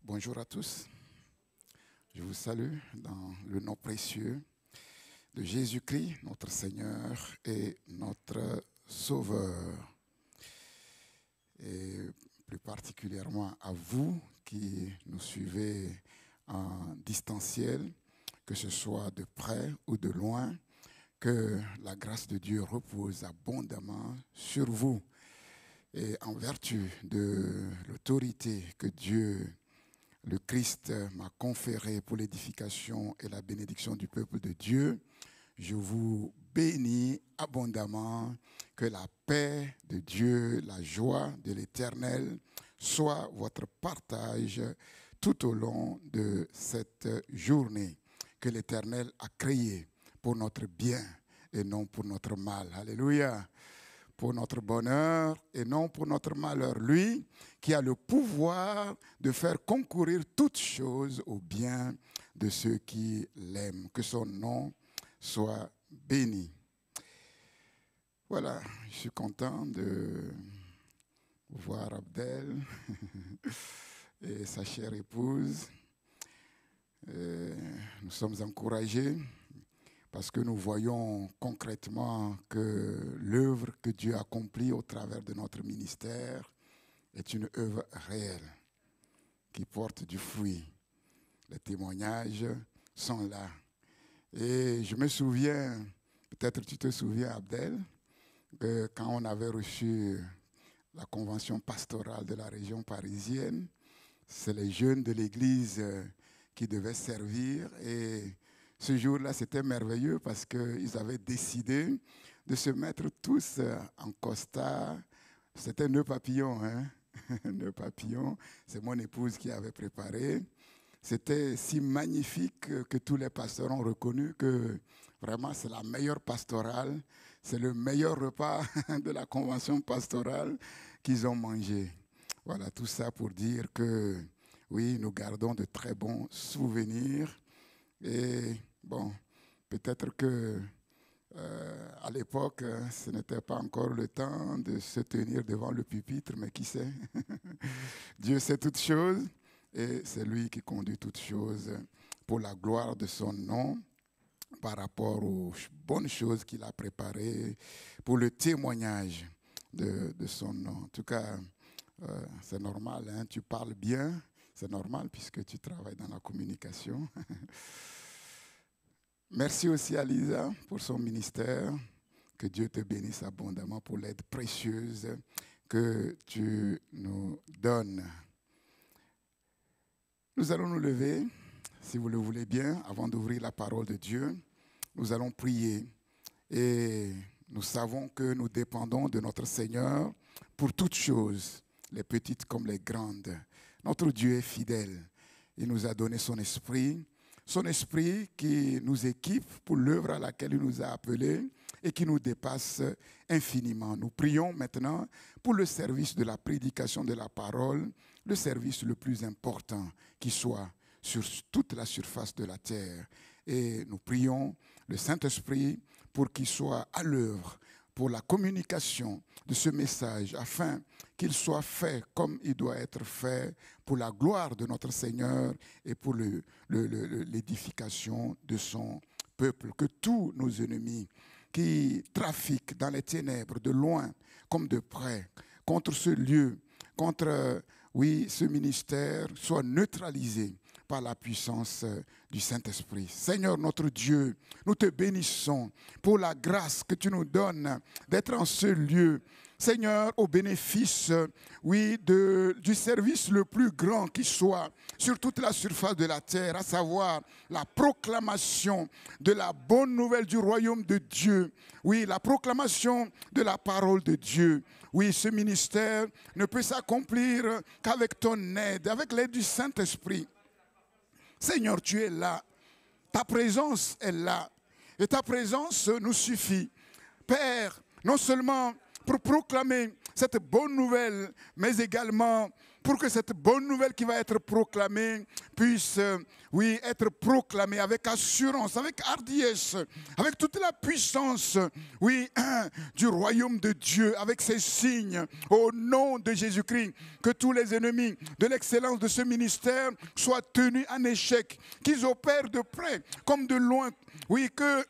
Bonjour à tous. Je vous salue dans le nom précieux de Jésus-Christ, notre Seigneur et notre Sauveur. Et plus particulièrement à vous qui nous suivez en distanciel, que ce soit de près ou de loin, que la grâce de Dieu repose abondamment sur vous. Et en vertu de l'autorité que Dieu, le Christ, m'a conférée pour l'édification et la bénédiction du peuple de Dieu, je vous bénis abondamment. Que la paix de Dieu, la joie de l'Éternel soit votre partage tout au long de cette journée que l'Éternel a créée pour notre bien et non pour notre mal. Alléluia. Pour notre bonheur et non pour notre malheur. Lui qui a le pouvoir de faire concourir toutes choses au bien de ceux qui l'aiment. Que son nom soit béni. Voilà, je suis content de voir Abdel et sa chère épouse. Nous sommes encouragés parce que nous voyons concrètement que l'œuvre que Dieu accomplit au travers de notre ministère est une œuvre réelle qui porte du fruit. Les témoignages sont là. Et je me souviens, peut-être tu te souviens Abdel, que quand on avait reçu la convention pastorale de la région parisienne, c'est les jeunes de l'église qui devaient servir. Et ce jour-là, c'était merveilleux parce qu'ils avaient décidé de se mettre tous en costard. C'était nœud papillon, hein? Nœud papillon, c'est mon épouse qui avait préparé. C'était si magnifique que tous les pasteurs ont reconnu que vraiment c'est la meilleure pastorale, c'est le meilleur repas de la convention pastorale qu'ils ont mangé. Voilà, tout ça pour dire que oui, nous gardons de très bons souvenirs. Et bon, peut-être que à l'époque, ce n'était pas encore le temps de se tenir devant le pupitre, mais qui sait? Dieu sait toutes choses et c'est lui qui conduit toutes choses pour la gloire de son nom par rapport aux bonnes choses qu'il a préparées pour le témoignage de son nom. En tout cas, c'est normal, hein? Tu parles bien, c'est normal puisque tu travailles dans la communication. Merci aussi à Lisa pour son ministère. Que Dieu te bénisse abondamment pour l'aide précieuse que tu nous donnes. Nous allons nous lever, si vous le voulez bien, avant d'ouvrir la parole de Dieu. Nous allons prier et nous savons que nous dépendons de notre Seigneur pour toutes choses, les petites comme les grandes. Notre Dieu est fidèle. Il nous a donné son esprit qui nous équipe pour l'œuvre à laquelle il nous a appelés et qui nous dépasse infiniment. Nous prions maintenant pour le service de la prédication de la parole, le service le plus important qui soit sur toute la surface de la terre. Et nous prions le Saint-Esprit pour qu'il soit à l'œuvre pour la communication de ce message, afin qu'il soit fait comme il doit être fait pour la gloire de notre Seigneur et pour l'édification de son peuple. Que tous nos ennemis qui trafiquent dans les ténèbres de loin comme de près contre ce lieu, contre ce ministère, soient neutralisés par la puissance du Saint-Esprit. Seigneur notre Dieu, nous te bénissons pour la grâce que tu nous donnes d'être en ce lieu. Seigneur, au bénéfice, du service le plus grand qui soit sur toute la surface de la terre, à savoir la proclamation de la bonne nouvelle du royaume de Dieu. Oui, la proclamation de la parole de Dieu. Oui, ce ministère ne peut s'accomplir qu'avec ton aide, avec l'aide du Saint-Esprit. Seigneur, tu es là. Ta présence est là. Et ta présence nous suffit. Père, non seulement pour proclamer cette bonne nouvelle, mais également pour que cette bonne nouvelle qui va être proclamée puisse, oui, être proclamée avec assurance, avec hardiesse, avec toute la puissance, oui, du royaume de Dieu, avec ses signes, au nom de Jésus-Christ, que tous les ennemis de l'excellence de ce ministère soient tenus en échec, qu'ils opèrent de près comme de loin. Oui, que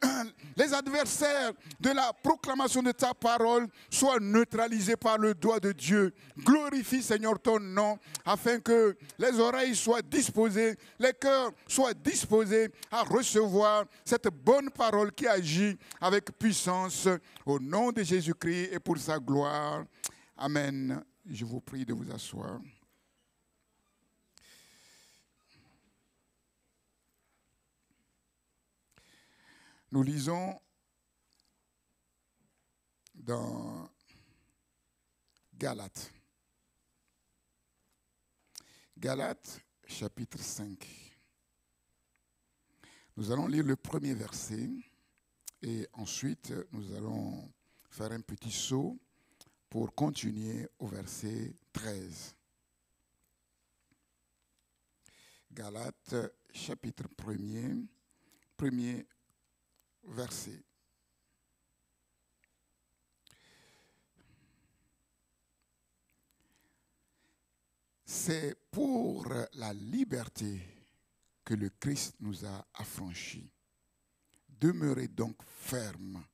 les adversaires de la proclamation de ta parole soient neutralisés par le doigt de Dieu. Glorifie, Seigneur, ton nom, afin que les oreilles soient disposées, les cœurs soient disposés à recevoir cette bonne parole qui agit avec puissance au nom de Jésus-Christ et pour sa gloire. Amen. Je vous prie de vous asseoir. Nous lisons dans Galates. Galates, chapitre 5. Nous allons lire le premier verset et ensuite nous allons faire un petit saut pour continuer au verset 13. Galates, chapitre 1er, premier verset. C'est pour la liberté que le Christ nous a affranchis. Demeurez donc fermes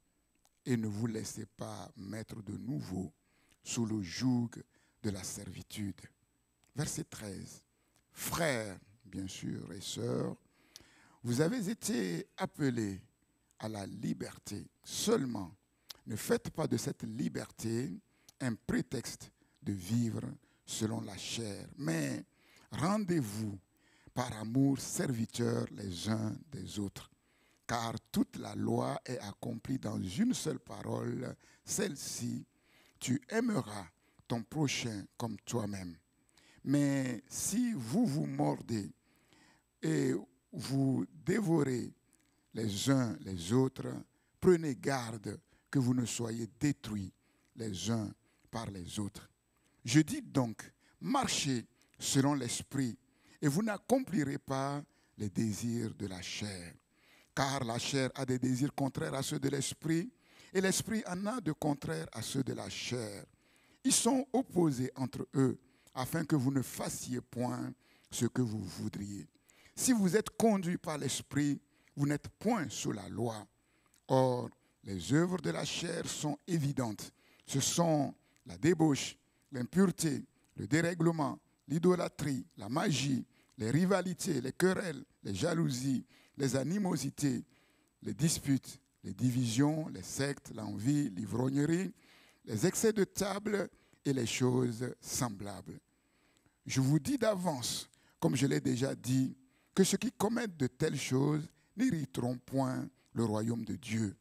et ne vous laissez pas mettre de nouveau sous le joug de la servitude. Verset 13. Frères, bien sûr, et sœurs, vous avez été appelés à la liberté. Seulement, ne faites pas de cette liberté un prétexte de vivre selon la chair, mais rendez-vous par amour serviteurs les uns des autres. Car toute la loi est accomplie dans une seule parole, celle-ci, tu aimeras ton prochain comme toi-même. Mais si vous vous mordez et vous dévorez les uns les autres, prenez garde que vous ne soyez détruits les uns par les autres. Je dis donc, marchez selon l'esprit et vous n'accomplirez pas les désirs de la chair. Car la chair a des désirs contraires à ceux de l'esprit et l'esprit en a de contraires à ceux de la chair. Ils sont opposés entre eux afin que vous ne fassiez point ce que vous voudriez. Si vous êtes conduits par l'esprit, vous n'êtes point sous la loi. Or, les œuvres de la chair sont évidentes. Ce sont la débauche, l'impureté, le dérèglement, l'idolâtrie, la magie, les rivalités, les querelles, les jalousies, les animosités, les disputes, les divisions, les sectes, l'envie, l'ivrognerie, les excès de table et les choses semblables. Je vous dis d'avance, comme je l'ai déjà dit, que ceux qui commettent de telles choses n'hériteront point le royaume de Dieu.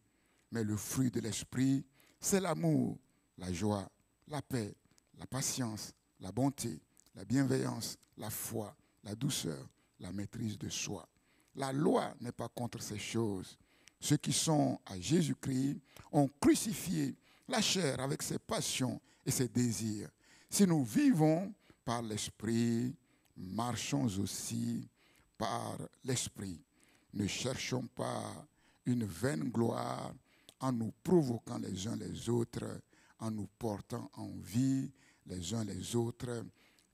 Mais le fruit de l'esprit, c'est l'amour, la joie, la paix, la patience, la bonté, la bienveillance, la foi, la douceur, la maîtrise de soi. La loi n'est pas contre ces choses. Ceux qui sont à Jésus-Christ ont crucifié la chair avec ses passions et ses désirs. Si nous vivons par l'esprit, marchons aussi par l'esprit. Ne cherchons pas une vaine gloire en nous provoquant les uns les autres, en nous portant en vie les uns les autres.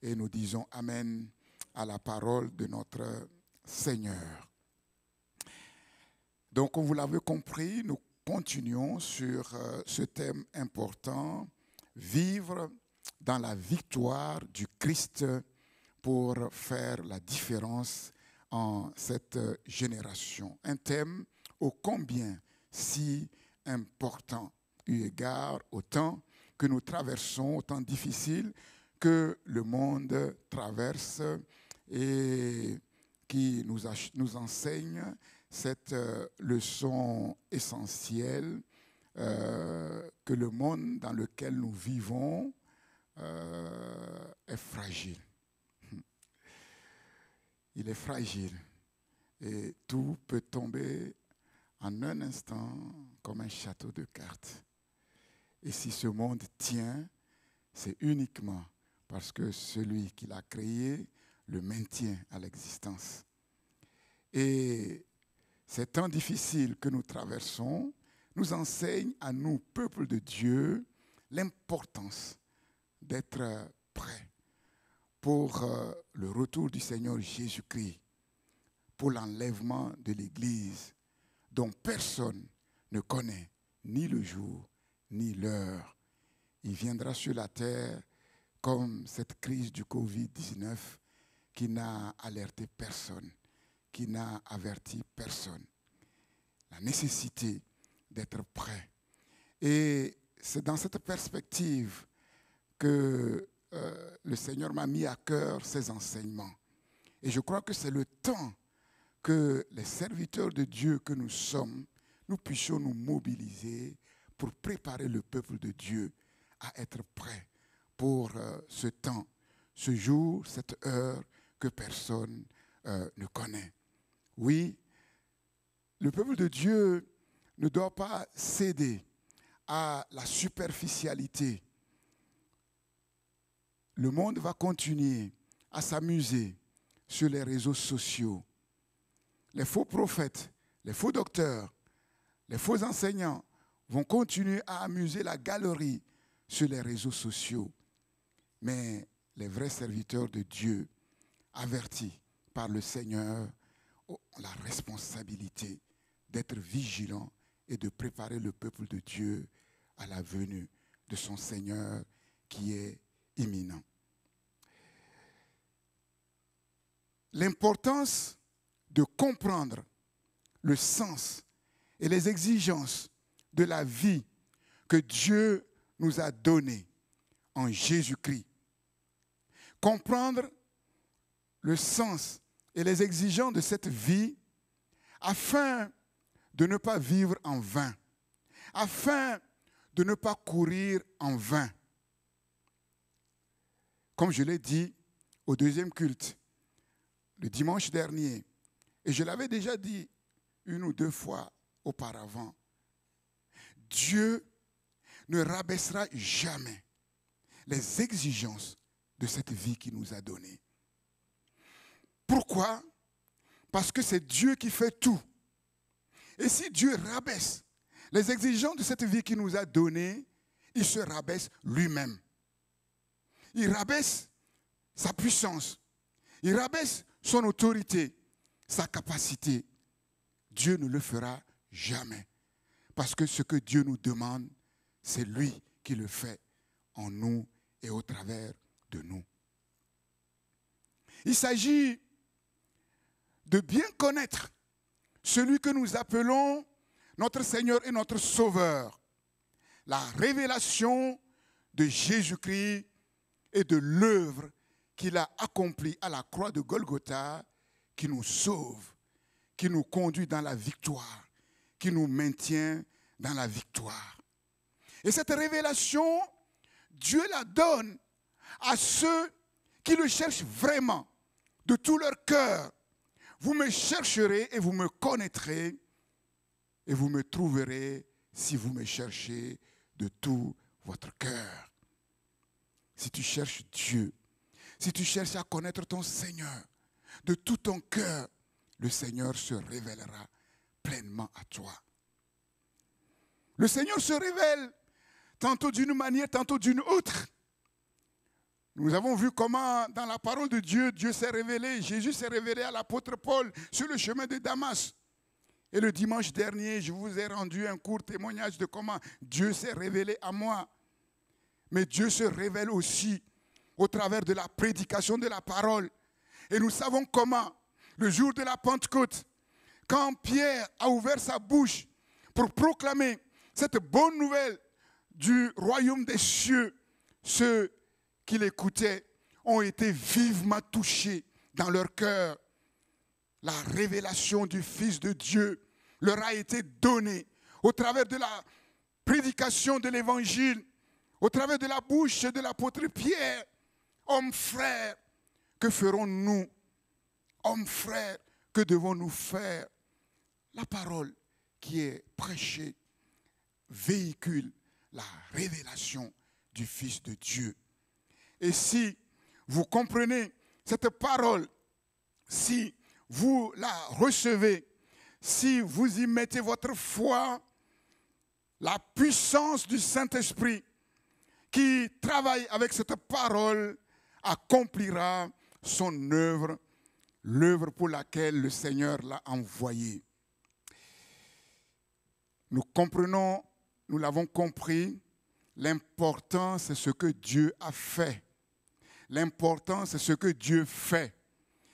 Et nous disons Amen à la parole de notre Seigneur. Donc, vous l'avez compris, nous continuons sur ce thème important, vivre dans la victoire du Christ pour faire la différence en cette génération. Un thème ô combien si important, eu égard au temps que nous traversons, au temps difficile que le monde traverse et qui nous enseigne cette leçon essentielle que le monde dans lequel nous vivons est fragile. Il est fragile et tout peut tomber en un instant comme un château de cartes. Et si ce monde tient, c'est uniquement parce que celui qui l'a créé le maintient à l'existence. Et ces temps difficiles que nous traversons nous enseignent à nous, peuple de Dieu, l'importance d'être prêts pour le retour du Seigneur Jésus-Christ, pour l'enlèvement de l'Église, dont personne ne connaît ni le jour ni l'heure. Il viendra sur la terre comme cette crise du Covid-19 qui n'a alerté personne, qui n'a averti personne. La nécessité d'être prêt. Et c'est dans cette perspective que le Seigneur m'a mis à cœur ces enseignements. Et je crois que c'est le temps que les serviteurs de Dieu que nous sommes, nous puissions nous mobiliser pour préparer le peuple de Dieu à être prêt pour ce temps, ce jour, cette heure que personne ne connaît. Oui, le peuple de Dieu ne doit pas céder à la superficialité. Le monde va continuer à s'amuser sur les réseaux sociaux. Les faux prophètes, les faux docteurs, les faux enseignants vont continuer à amuser la galerie sur les réseaux sociaux. Mais les vrais serviteurs de Dieu, avertis par le Seigneur, ont la responsabilité d'être vigilants et de préparer le peuple de Dieu à la venue de son Seigneur qui est imminent. L'importance de comprendre le sens et les exigences de la vie que Dieu nous a donnée en Jésus-Christ. Comprendre le sens et les exigences de cette vie afin de ne pas vivre en vain, afin de ne pas courir en vain. Comme je l'ai dit au deuxième culte, le dimanche dernier, et je l'avais déjà dit une ou deux fois auparavant, Dieu ne rabaissera jamais les exigences de cette vie qu'il nous a donnée. Pourquoi? Parce que c'est Dieu qui fait tout. Et si Dieu rabaisse les exigences de cette vie qu'il nous a donnée, il se rabaisse lui-même. Il rabaisse sa puissance. Il rabaisse son autorité, sa capacité. Dieu ne le fera jamais. Parce que ce que Dieu nous demande, c'est lui qui le fait en nous et au travers de nous. Il s'agit de bien connaître celui que nous appelons notre Seigneur et notre Sauveur. La révélation de Jésus-Christ et de l'œuvre qu'il a accomplie à la croix de Golgotha, qui nous sauve, qui nous conduit dans la victoire, qui nous maintient dans la victoire. Et cette révélation, Dieu la donne à ceux qui le cherchent vraiment, de tout leur cœur. Vous me chercherez et vous me connaîtrez, et vous me trouverez si vous me cherchez de tout votre cœur. Si tu cherches Dieu, si tu cherches à connaître ton Seigneur de tout ton cœur, le Seigneur se révélera pleinement à toi. Le Seigneur se révèle tantôt d'une manière, tantôt d'une autre. Nous avons vu comment dans la parole de Dieu, Dieu s'est révélé, Jésus s'est révélé à l'apôtre Paul sur le chemin de Damas. Et le dimanche dernier, je vous ai rendu un court témoignage de comment Dieu s'est révélé à moi. Mais Dieu se révèle aussi au travers de la prédication de la parole. Et nous savons comment, le jour de la Pentecôte, quand Pierre a ouvert sa bouche pour proclamer cette bonne nouvelle du royaume des cieux, ceux qui l'écoutaient ont été vivement touchés dans leur cœur. La révélation du Fils de Dieu leur a été donnée au travers de la prédication de l'Évangile, au travers de la bouche de l'apôtre Pierre. Hommes frères, que ferons-nous? Hommes frères, que devons-nous faire? La parole qui est prêchée véhicule la révélation du Fils de Dieu. Et si vous comprenez cette parole, si vous la recevez, si vous y mettez votre foi, la puissance du Saint-Esprit qui travaille avec cette parole accomplira son œuvre, l'œuvre pour laquelle le Seigneur l'a envoyé. Nous comprenons, nous l'avons compris, l'important c'est ce que Dieu a fait. L'important c'est ce que Dieu fait.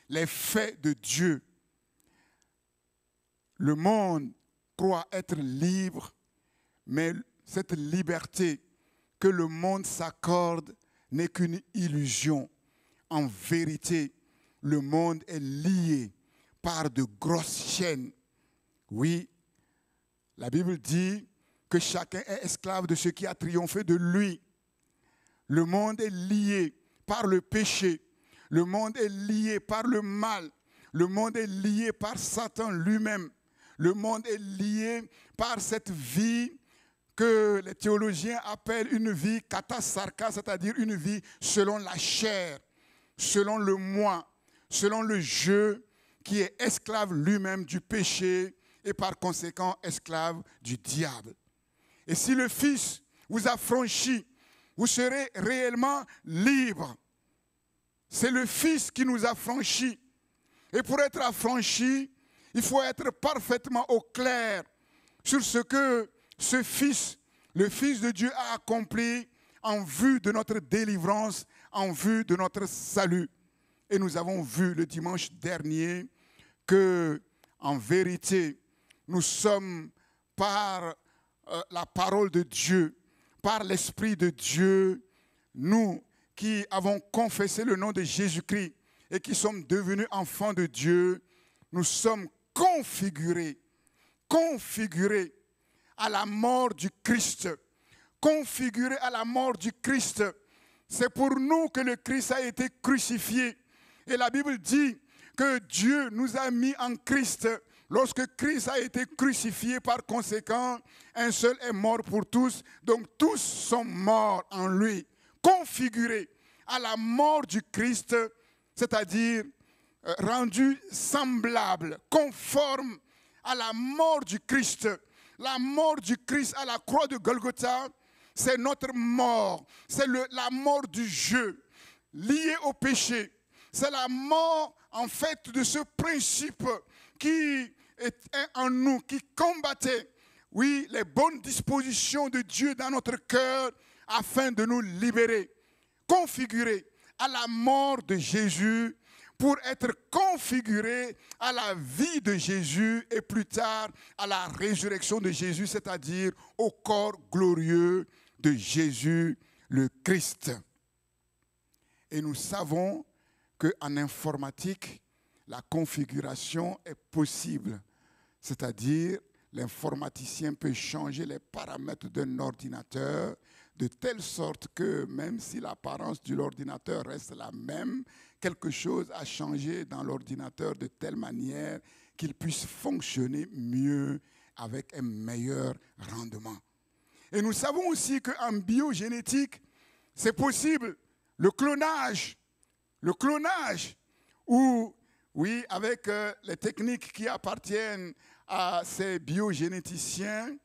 Les faits de Dieu. Le monde croit être libre, mais cette liberté que le monde s'accorde n'est qu'une illusion. En vérité, le monde est lié par de grosses chaînes. Oui, la Bible dit que chacun est esclave de ce qui a triomphé de lui. Le monde est lié par le péché. Le monde est lié par le mal. Le monde est lié par Satan lui-même. Le monde est lié par cette vie que les théologiens appellent une vie katasarka, c'est-à-dire une vie selon la chair, selon le moi, selon le jeu, qui est esclave lui-même du péché et par conséquent esclave du diable. Et si le Fils vous a franchi, vous serez réellement libre. C'est le Fils qui nous a franchis. Et pour être affranchi, il faut être parfaitement au clair sur ce que ce Fils, le Fils de Dieu, a accompli en vue de notre délivrance, en vue de notre salut. Et nous avons vu le dimanche dernier que, en vérité, nous sommes par la parole de Dieu, par l'Esprit de Dieu, nous qui avons confessé le nom de Jésus-Christ et qui sommes devenus enfants de Dieu, nous sommes configurés à la mort du Christ. Configurés à la mort du Christ. C'est pour nous que le Christ a été crucifié. Et la Bible dit que Dieu nous a mis en Christ. Lorsque Christ a été crucifié, par conséquent, un seul est mort pour tous. Donc tous sont morts en lui. Configurés à la mort du Christ, c'est-à-dire rendus semblables, conformes à la mort du Christ. La mort du Christ à la croix de Golgotha, c'est notre mort. C'est la mort du jeu, lié au péché. C'est la mort, en fait, de ce principe qui est en nous, qui combattait, oui, les bonnes dispositions de Dieu dans notre cœur afin de nous libérer. Configuré à la mort de Jésus pour être configuré à la vie de Jésus et plus tard à la résurrection de Jésus, c'est-à-dire au corps glorieux de Jésus le Christ. Et nous savons qu'en informatique, la configuration est possible, c'est-à-dire l'informaticien peut changer les paramètres d'un ordinateur de telle sorte que même si l'apparence de l'ordinateur reste la même, quelque chose a changé dans l'ordinateur de telle manière qu'il puisse fonctionner mieux avec un meilleur rendement. Et nous savons aussi qu'en biogénétique, c'est possible. Le clonage, où, oui, avec les techniques qui appartiennent à ces biogénéticiens,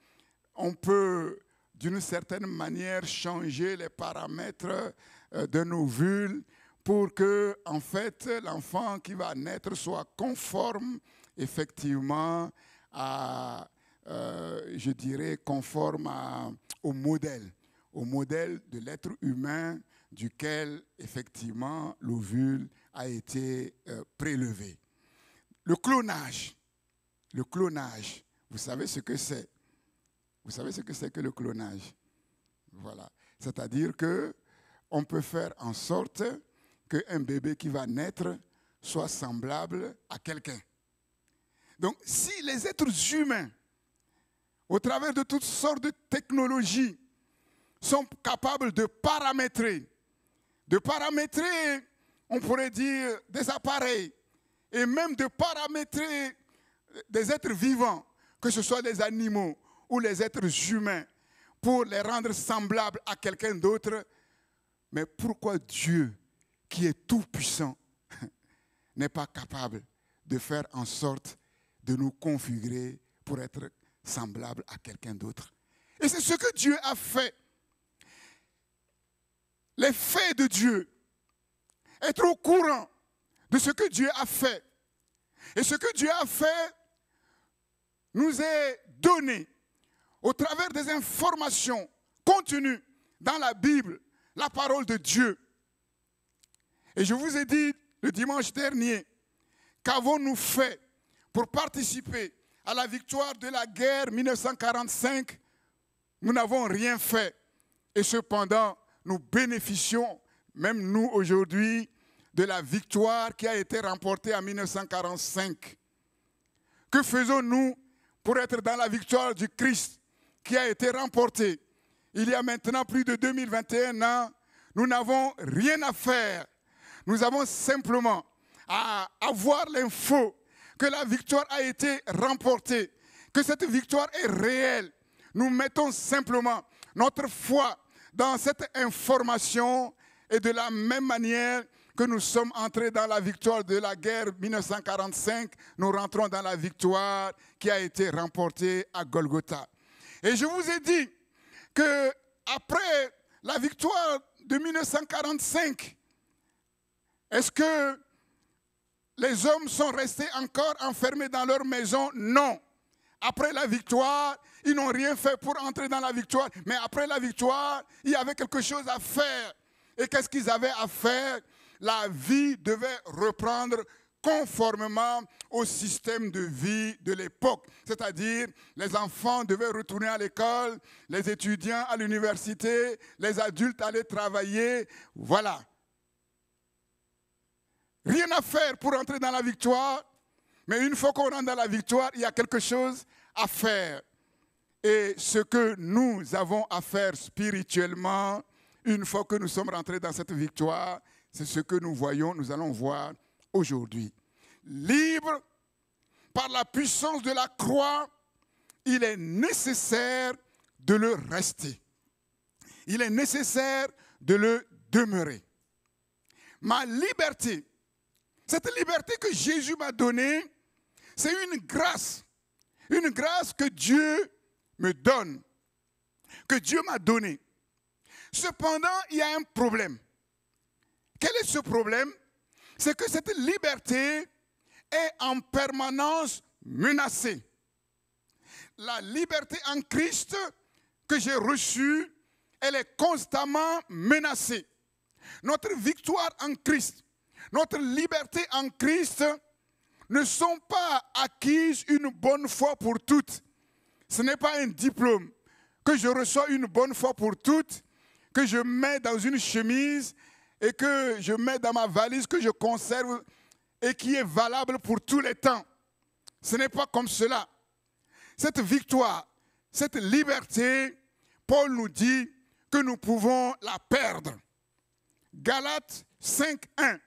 on peut d'une certaine manière changer les paramètres d'un ovule pour que, en fait, l'enfant qui va naître soit conforme, effectivement, à, je dirais, conforme au modèle de l'être humain duquel, effectivement, l'ovule a été prélevé. Le clonage, vous savez ce que c'est? Vous savez ce que c'est que le clonage? Voilà. C'est-à-dire qu'on peut faire en sorte qu'un bébé qui va naître soit semblable à quelqu'un. Donc, si les êtres humains, au travers de toutes sortes de technologies, sont capables de paramétrer, on pourrait dire, des appareils, et même de paramétrer des êtres vivants, que ce soit des animaux ou les êtres humains, pour les rendre semblables à quelqu'un d'autre, Mais pourquoi Dieu, qui est tout-puissant, n'est pas capable de faire en sorte de nous configurer pour être semblables à quelqu'un d'autre? Et c'est ce que Dieu a fait. Les faits de Dieu, être au courant de ce que Dieu a fait. Et ce que Dieu a fait nous est donné au travers des informations contenues dans la Bible, la parole de Dieu. Et je vous ai dit le dimanche dernier, qu'avons-nous fait pour participer à la victoire de la guerre 1945? Nous n'avons rien fait. Et cependant, nous bénéficions, même nous aujourd'hui, de la victoire qui a été remportée en 1945. Que faisons-nous pour être dans la victoire du Christ qui a été remportée il y a maintenant plus de 2021 ans? Nous n'avons rien à faire. Nous avons simplement à avoir l'info que la victoire a été remportée, que cette victoire est réelle. Nous mettons simplement notre foi dans cette information et de la même manière que nous sommes entrés dans la victoire de la guerre 1945, nous rentrons dans la victoire qui a été remportée à Golgotha. Et je vous ai dit que après la victoire de 1945, est-ce que les hommes sont restés encore enfermés dans leur maison? Non. Après la victoire, ils n'ont rien fait pour entrer dans la victoire. Mais après la victoire, il y avait quelque chose à faire. Et qu'est-ce qu'ils avaient à faire? La vie devait reprendre conformément au système de vie de l'époque. C'est-à-dire, les enfants devaient retourner à l'école, les étudiants à l'université, les adultes allaient travailler. Voilà. Rien à faire pour entrer dans la victoire, mais une fois qu'on rentre dans la victoire, il y a quelque chose à faire. Et ce que nous avons à faire spirituellement, une fois que nous sommes rentrés dans cette victoire, c'est ce que nous voyons, nous allons voir aujourd'hui. Libre par la puissance de la croix, il est nécessaire de le rester. Il est nécessaire de le demeurer. Ma liberté, cette liberté que Jésus m'a donnée, c'est une grâce que Dieu me donne, que Dieu m'a donnée. Cependant, il y a un problème. Quel est ce problème? C'est que cette liberté est en permanence menacée. La liberté en Christ que j'ai reçue, elle est constamment menacée. Notre victoire en Christ, notre liberté en Christ ne sont pas acquises une bonne fois pour toutes. Ce n'est pas un diplôme que je reçois une bonne fois pour toutes, que je mets dans une chemise et que je mets dans ma valise, que je conserve et qui est valable pour tous les temps. Ce n'est pas comme cela. Cette victoire, cette liberté, Paul nous dit que nous pouvons la perdre. Galates 5:1.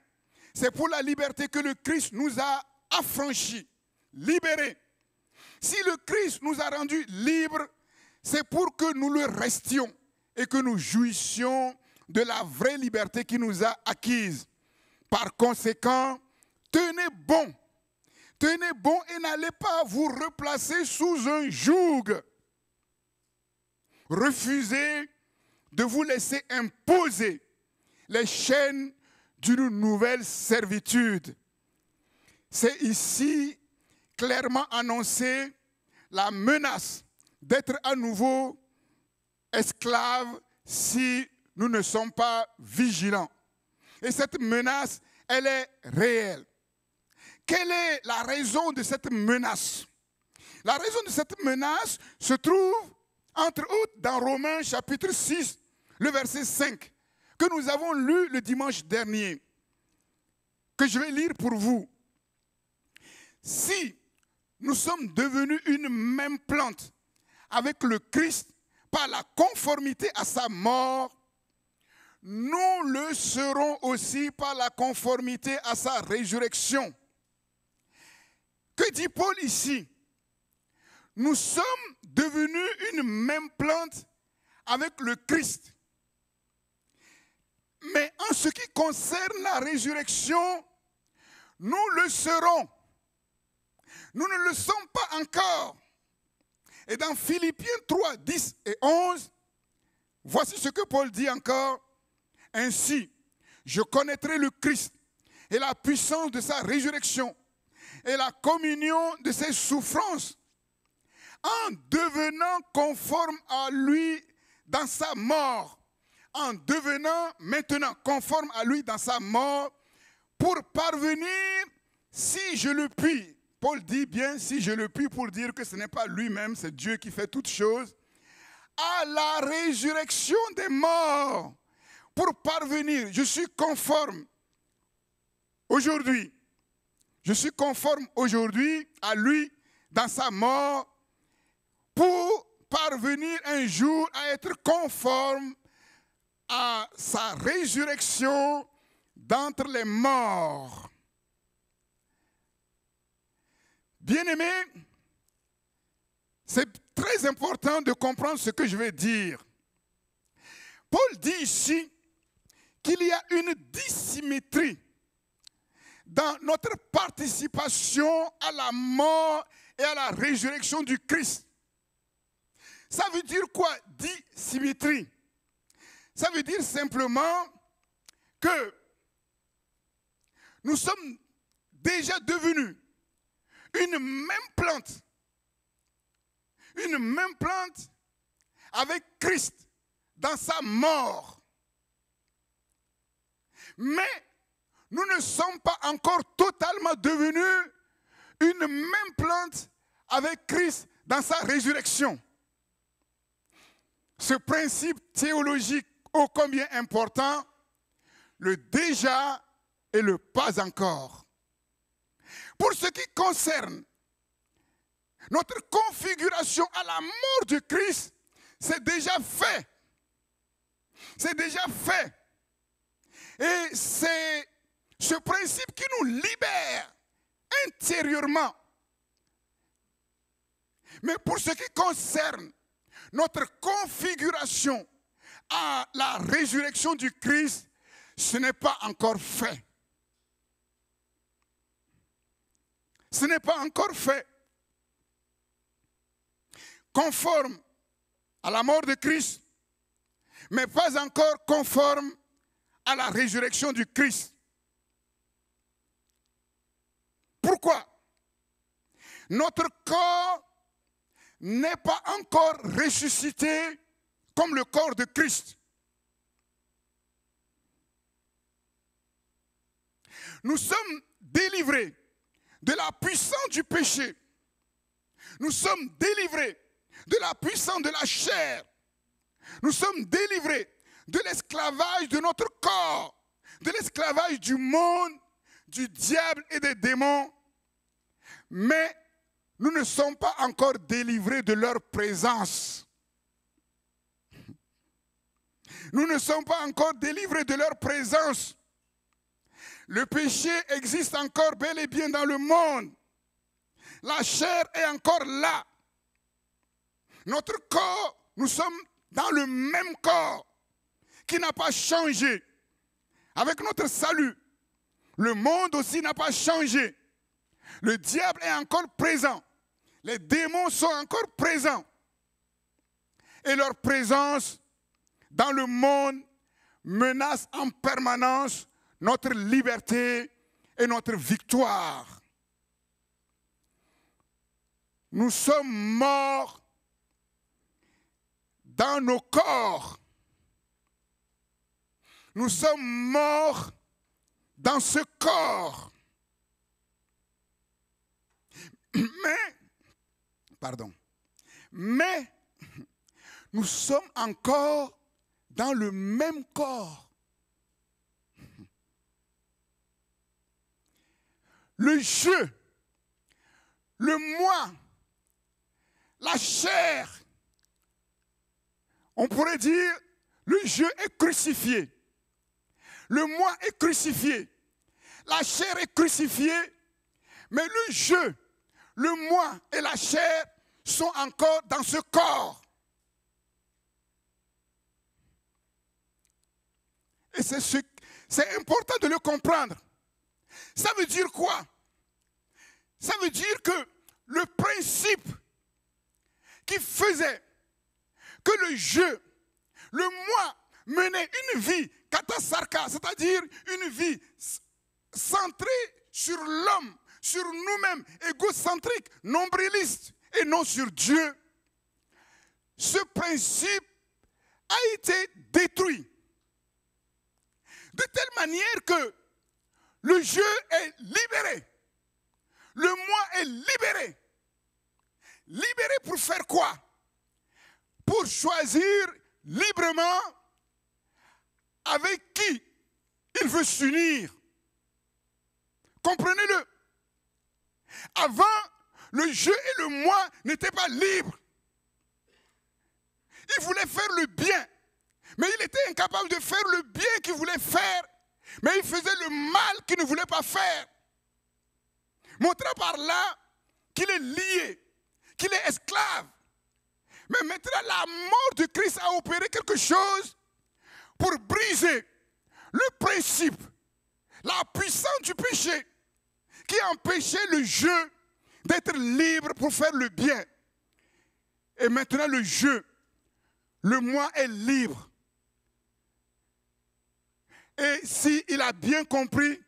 C'est pour la liberté que le Christ nous a affranchis, libérés. Si le Christ nous a rendus libres, c'est pour que nous le restions et que nous jouissions de la vraie liberté qui nous a acquise. Par conséquent, tenez bon et n'allez pas vous replacer sous un joug. Refusez de vous laisser imposer les chaînes d'une nouvelle servitude. C'est ici clairement annoncé la menace d'être à nouveau esclaves si nous ne sommes pas vigilants. Et cette menace, elle est réelle. Quelle est la raison de cette menace? La raison de cette menace se trouve, entre autres, dans Romains chapitre 6, le verset 5, que nous avons lu le dimanche dernier, que je vais lire pour vous. Si nous sommes devenus une même plante avec le Christ par la conformité à sa mort, nous le serons aussi par la conformité à sa résurrection. Que dit Paul ici? Nous sommes devenus une même plante avec le Christ. Mais en ce qui concerne la résurrection, nous le serons. Nous ne le sommes pas encore. Et dans Philippiens 3, 10 et 11, voici ce que Paul dit encore. Ainsi, je connaîtrai le Christ et la puissance de sa résurrection et la communion de ses souffrances, en devenant conforme à lui dans sa mort, en devenant maintenant conforme à lui dans sa mort, pour parvenir, si je le puis, Paul dit bien si je le puis pour dire que ce n'est pas lui-même, c'est Dieu qui fait toutes choses, à la résurrection des morts, pour parvenir, je suis conforme aujourd'hui, à lui dans sa mort, pour parvenir un jour à être conforme à sa résurrection d'entre les morts. Bien-aimés, c'est très important de comprendre ce que je vais dire. Paul dit ici qu'il y a une dissymétrie dans notre participation à la mort et à la résurrection du Christ. Ça veut dire quoi, dissymétrie? Ça veut dire simplement que nous sommes déjà devenus une même plante avec Christ dans sa mort. Mais nous ne sommes pas encore totalement devenus une même plante avec Christ dans sa résurrection. Ce principe théologique ô combien important, le déjà et le pas encore. Pour ce qui concerne notre configuration à la mort de Christ, c'est déjà fait. C'est déjà fait. Et c'est ce principe qui nous libère intérieurement. Mais pour ce qui concerne notre configuration à la résurrection du Christ, ce n'est pas encore fait. Ce n'est pas encore fait. Conforme à la mort de Christ, mais pas encore conforme à la résurrection du Christ. Pourquoi? Notre corps n'est pas encore ressuscité comme le corps de Christ. Nous sommes délivrés de la puissance du péché. Nous sommes délivrés de la puissance de la chair. Nous sommes délivrés de l'esclavage de notre corps, de l'esclavage du monde, du diable et des démons. Mais nous ne sommes pas encore délivrés de leur présence. Nous ne sommes pas encore délivrés de leur présence. Le péché existe encore bel et bien dans le monde. La chair est encore là. Notre corps, nous sommes dans le même corps qui n'a pas changé. Avec notre salut, le monde aussi n'a pas changé. Le diable est encore présent. Les démons sont encore présents. Et leur présence dans le monde menace en permanence notre liberté et notre victoire. Nous sommes morts dans nos corps. Nous sommes morts dans ce corps. Mais nous sommes encore dans le même corps. Le je, le moi, la chair, on pourrait dire le je est crucifié. Le moi est crucifié. La chair est crucifiée. Mais le je, le moi et la chair sont encore dans ce corps. Et c'est important de le comprendre. Ça veut dire quoi? Ça veut dire que le principe qui faisait que le je, le moi, menait une vie katasarka, c'est-à-dire une vie centrée sur l'homme, sur nous-mêmes, égocentrique, nombriliste, et non sur Dieu. Ce principe a été détruit. De telle manière que le je est libéré. Le moi est libéré. Libéré pour faire quoi? Pour choisir librement avec qui il veut s'unir. Comprenez-le. Avant, le je et le moi n'étaient pas libres. Il voulait faire le bien, mais il était incapable de faire le bien qu'il voulait faire, mais il faisait le mal qu'il ne voulait pas faire. Montrant par là qu'il est lié, qu'il est esclave. Mais maintenant, la mort de Christ a opéré quelque chose pour briser le principe, la puissance du péché qui empêchait le je d'être libre pour faire le bien. Et maintenant, le je, le moi est libre. Et s'il a bien compris,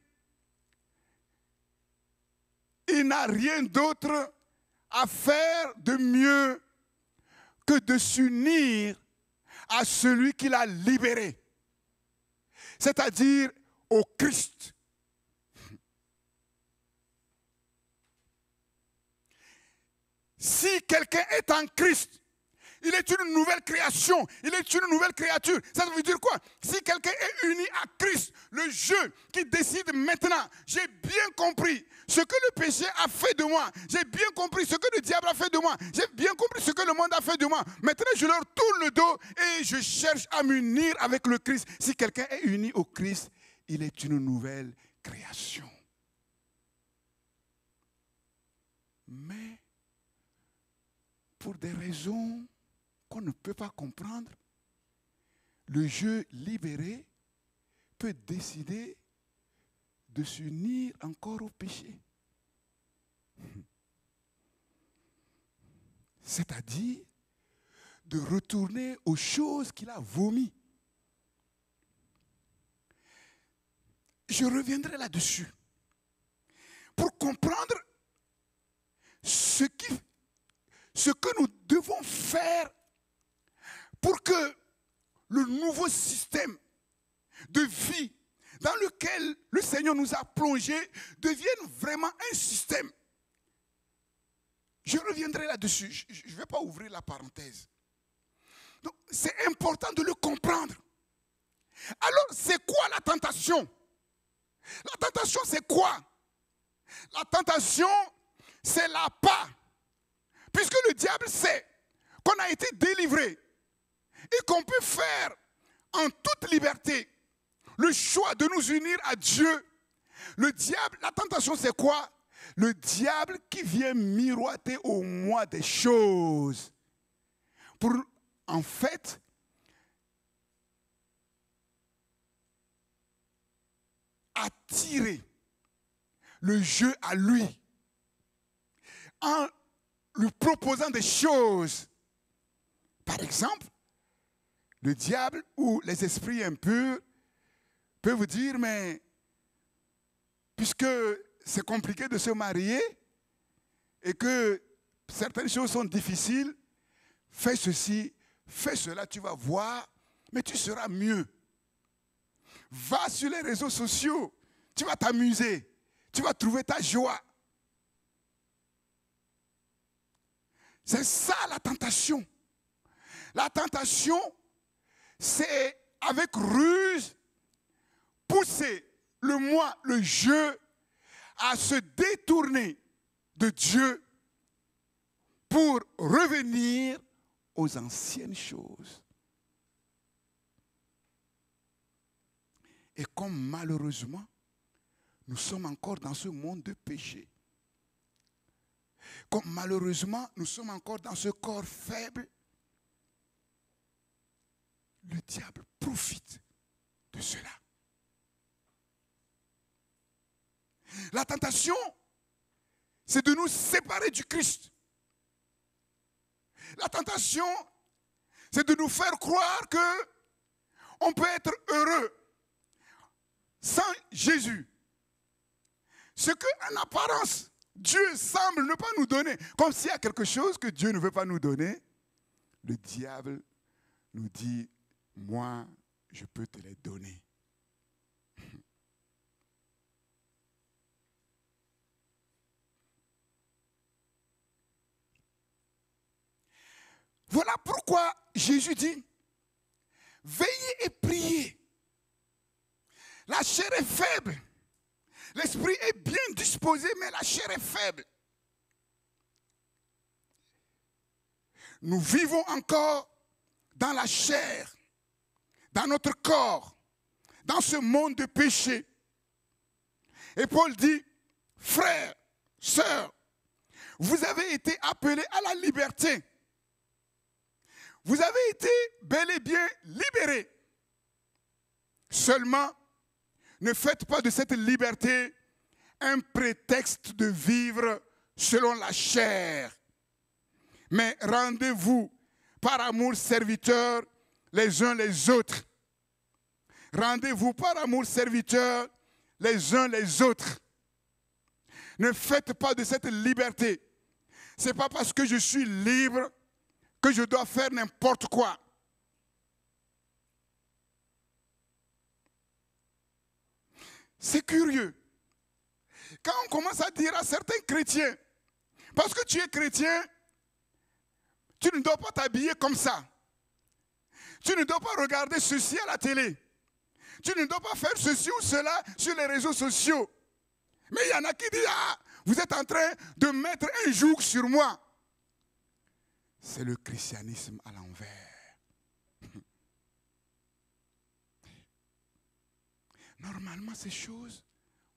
il n'a rien d'autre à faire de mieux que de s'unir à celui qui l'a libéré, c'est-à-dire au Christ. Si quelqu'un est en Christ, il est une nouvelle création, il est une nouvelle créature. Ça veut dire quoi? Si quelqu'un est uni à Christ, le je qui décide maintenant, j'ai bien compris ce que le péché a fait de moi, j'ai bien compris ce que le diable a fait de moi, j'ai bien compris ce que le monde a fait de moi. Maintenant, je leur tourne le dos et je cherche à m'unir avec le Christ. Si quelqu'un est uni au Christ, il est une nouvelle création. Mais pour des raisons qu'on ne peut pas comprendre, le je libéré peut décider de s'unir encore au péché. C'est-à-dire de retourner aux choses qu'il a vomies. Je reviendrai là-dessus pour comprendre ce que nous devons faire pour que le nouveau système de vie dans lequel le Seigneur nous a plongés devienne vraiment un système. Je reviendrai là-dessus. Je ne vais pas ouvrir la parenthèse. Donc, c'est important de le comprendre. Alors, c'est quoi la tentation? La tentation, c'est quoi? La tentation, c'est la pas. Puisque le diable sait qu'on a été délivré et qu'on peut faire en toute liberté le choix de nous unir à Dieu. Le diable, la tentation, c'est quoi? Le diable qui vient miroiter au moi des choses pour, en fait, attirer le jeu à lui en lui proposant des choses. Par exemple, le diable ou les esprits impurs peuvent vous dire, mais puisque c'est compliqué de se marier et que certaines choses sont difficiles, fais ceci, fais cela, tu vas voir, mais tu seras mieux. Va sur les réseaux sociaux, tu vas t'amuser, tu vas trouver ta joie. C'est ça la tentation. La tentation, c'est avec ruse pousser le moi, le je, à se détourner de Dieu pour revenir aux anciennes choses. Et comme malheureusement, nous sommes encore dans ce monde de péché, comme malheureusement, nous sommes encore dans ce corps faible, le diable profite de cela. La tentation, c'est de nous séparer du Christ. La tentation, c'est de nous faire croire que on peut être heureux sans Jésus. Ce qu'en apparence, Dieu semble ne pas nous donner, comme s'il y a quelque chose que Dieu ne veut pas nous donner, le diable nous dit, moi, je peux te les donner. Voilà pourquoi Jésus dit, veillez et priez. La chair est faible. L'esprit est bien disposé, mais la chair est faible. Nous vivons encore dans la chair, dans notre corps, dans ce monde de péché. Et Paul dit, frères, sœurs, vous avez été appelés à la liberté. Vous avez été bel et bien libérés. Seulement, ne faites pas de cette liberté un prétexte de vivre selon la chair. Mais rendez-vous par amour serviteurs les uns les autres. Rendez-vous par amour serviteurs les uns les autres. Ne faites pas de cette liberté. Ce n'est pas parce que je suis libre que je dois faire n'importe quoi. C'est curieux. Quand on commence à dire à certains chrétiens, parce que tu es chrétien, tu ne dois pas t'habiller comme ça. Tu ne dois pas regarder ceci à la télé. Tu ne dois pas faire ceci ou cela sur les réseaux sociaux. Mais il y en a qui disent, ah, vous êtes en train de mettre un joug sur moi. C'est le christianisme à l'envers. Normalement, ces choses,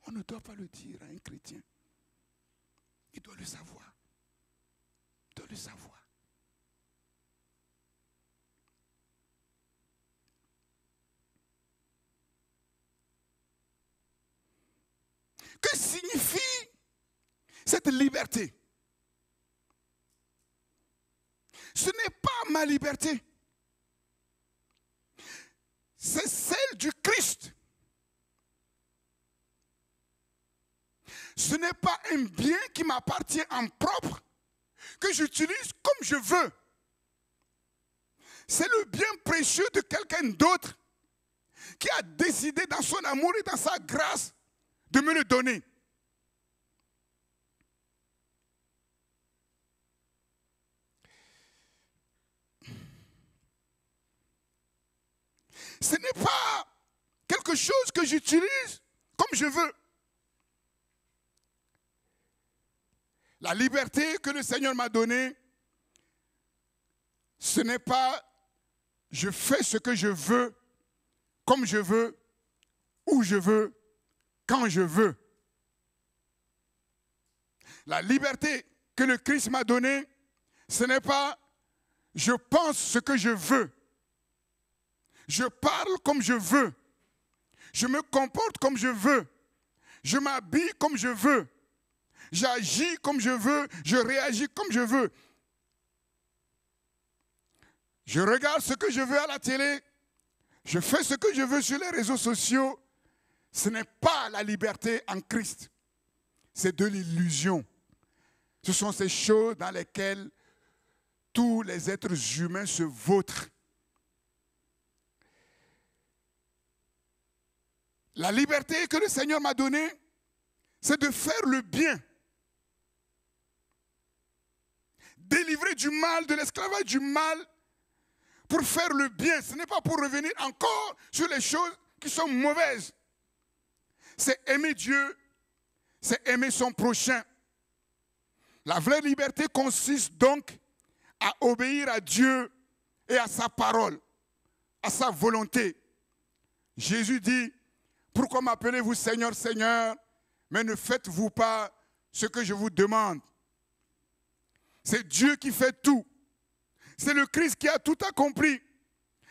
on ne doit pas le dire à un chrétien. Il doit le savoir. Il doit le savoir. Que signifie cette liberté? Ce n'est pas ma liberté. C'est celle du Christ. Ce n'est pas un bien qui m'appartient en propre, que j'utilise comme je veux. C'est le bien précieux de quelqu'un d'autre qui a décidé dans son amour et dans sa grâce de me le donner. Ce n'est pas quelque chose que j'utilise comme je veux. La liberté que le Seigneur m'a donnée, ce n'est pas je fais ce que je veux, comme je veux, où je veux, quand je veux. La liberté que le Christ m'a donnée, ce n'est pas je pense ce que je veux. Je parle comme je veux. Je me comporte comme je veux. Je m'habille comme je veux. J'agis comme je veux. Je réagis comme je veux. Je regarde ce que je veux à la télé. Je fais ce que je veux sur les réseaux sociaux. Ce n'est pas la liberté en Christ. C'est de l'illusion. Ce sont ces choses dans lesquelles tous les êtres humains se vautrent. La liberté que le Seigneur m'a donnée, c'est de faire le bien. Délivrer du mal, de l'esclavage du mal, pour faire le bien. Ce n'est pas pour revenir encore sur les choses qui sont mauvaises. C'est aimer Dieu, c'est aimer son prochain. La vraie liberté consiste donc à obéir à Dieu et à sa parole, à sa volonté. Jésus dit, pourquoi m'appelez-vous Seigneur, Seigneur, mais ne faites-vous pas ce que je vous demande? C'est Dieu qui fait tout. C'est le Christ qui a tout accompli.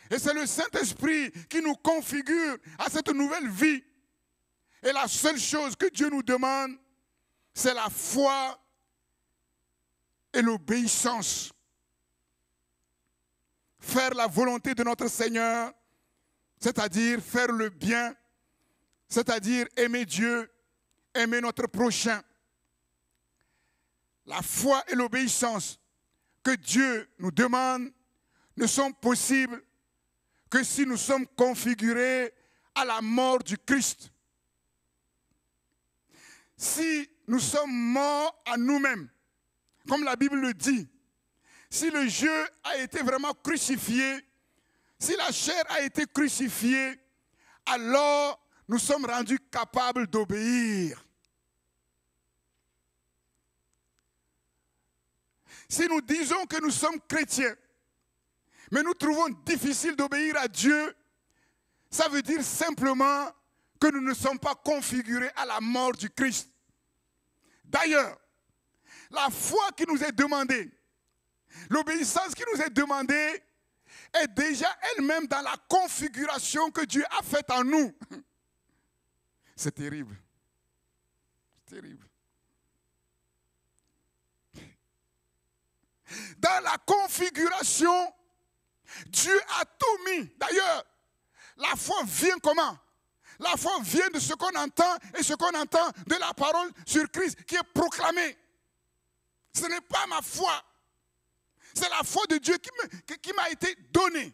Et c'est le Saint-Esprit qui nous configure à cette nouvelle vie. Et la seule chose que Dieu nous demande, c'est la foi et l'obéissance. Faire la volonté de notre Seigneur, c'est-à-dire faire le bien, c'est-à-dire aimer Dieu, aimer notre prochain. La foi et l'obéissance que Dieu nous demande ne sont possibles que si nous sommes configurés à la mort du Christ. Si nous sommes morts à nous-mêmes, comme la Bible le dit, si le jeu a été vraiment crucifié, si la chair a été crucifiée, alors nous sommes rendus capables d'obéir. Si nous disons que nous sommes chrétiens, mais nous trouvons difficile d'obéir à Dieu, ça veut dire simplement que nous ne sommes pas configurés à la mort du Christ. D'ailleurs, la foi qui nous est demandée, l'obéissance qui nous est demandée, est déjà elle-même dans la configuration que Dieu a faite en nous. C'est terrible. C'est terrible. Dans la configuration, Dieu a tout mis. D'ailleurs, la foi vient comment? La foi vient de ce qu'on entend et ce qu'on entend de la parole sur Christ qui est proclamée. Ce n'est pas ma foi. C'est la foi de Dieu qui m'a été donnée.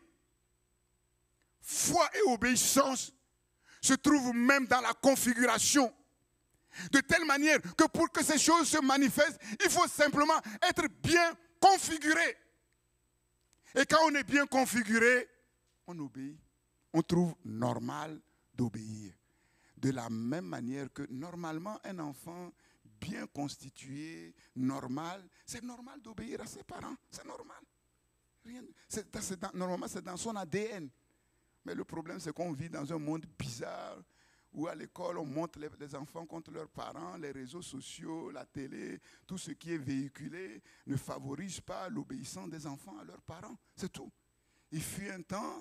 Foi et obéissance se trouvent même dans la configuration. De telle manière que pour que ces choses se manifestent, il faut simplement être bien configuré. Et quand on est bien configuré, on obéit. On trouve normal d'obéir. De la même manière que normalement un enfant bien constitué, normal, c'est normal d'obéir à ses parents. C'est normal. Normalement, c'est dans son ADN. Mais le problème, c'est qu'on vit dans un monde bizarre où à l'école, on monte les enfants contre leurs parents, les réseaux sociaux, la télé, tout ce qui est véhiculé ne favorise pas l'obéissance des enfants à leurs parents. C'est tout. Il fut un temps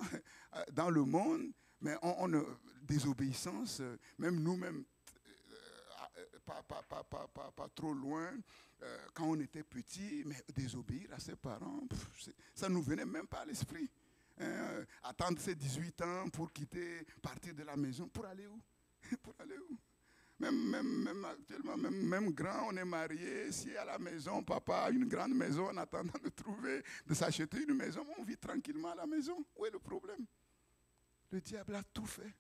dans le monde, mais on a désobéissance, même nous-mêmes, pas trop loin, quand on était petit, mais désobéir à ses parents, ça ne nous venait même pas à l'esprit. Attendre ses 18 ans pour quitter, partir de la maison, pour aller où? Pour aller où? Même actuellement, même grand, on est marié, si à la maison, papa a une grande maison en attendant de s'acheter une maison, on vit tranquillement à la maison. Où est le problème? Le diable a tout fait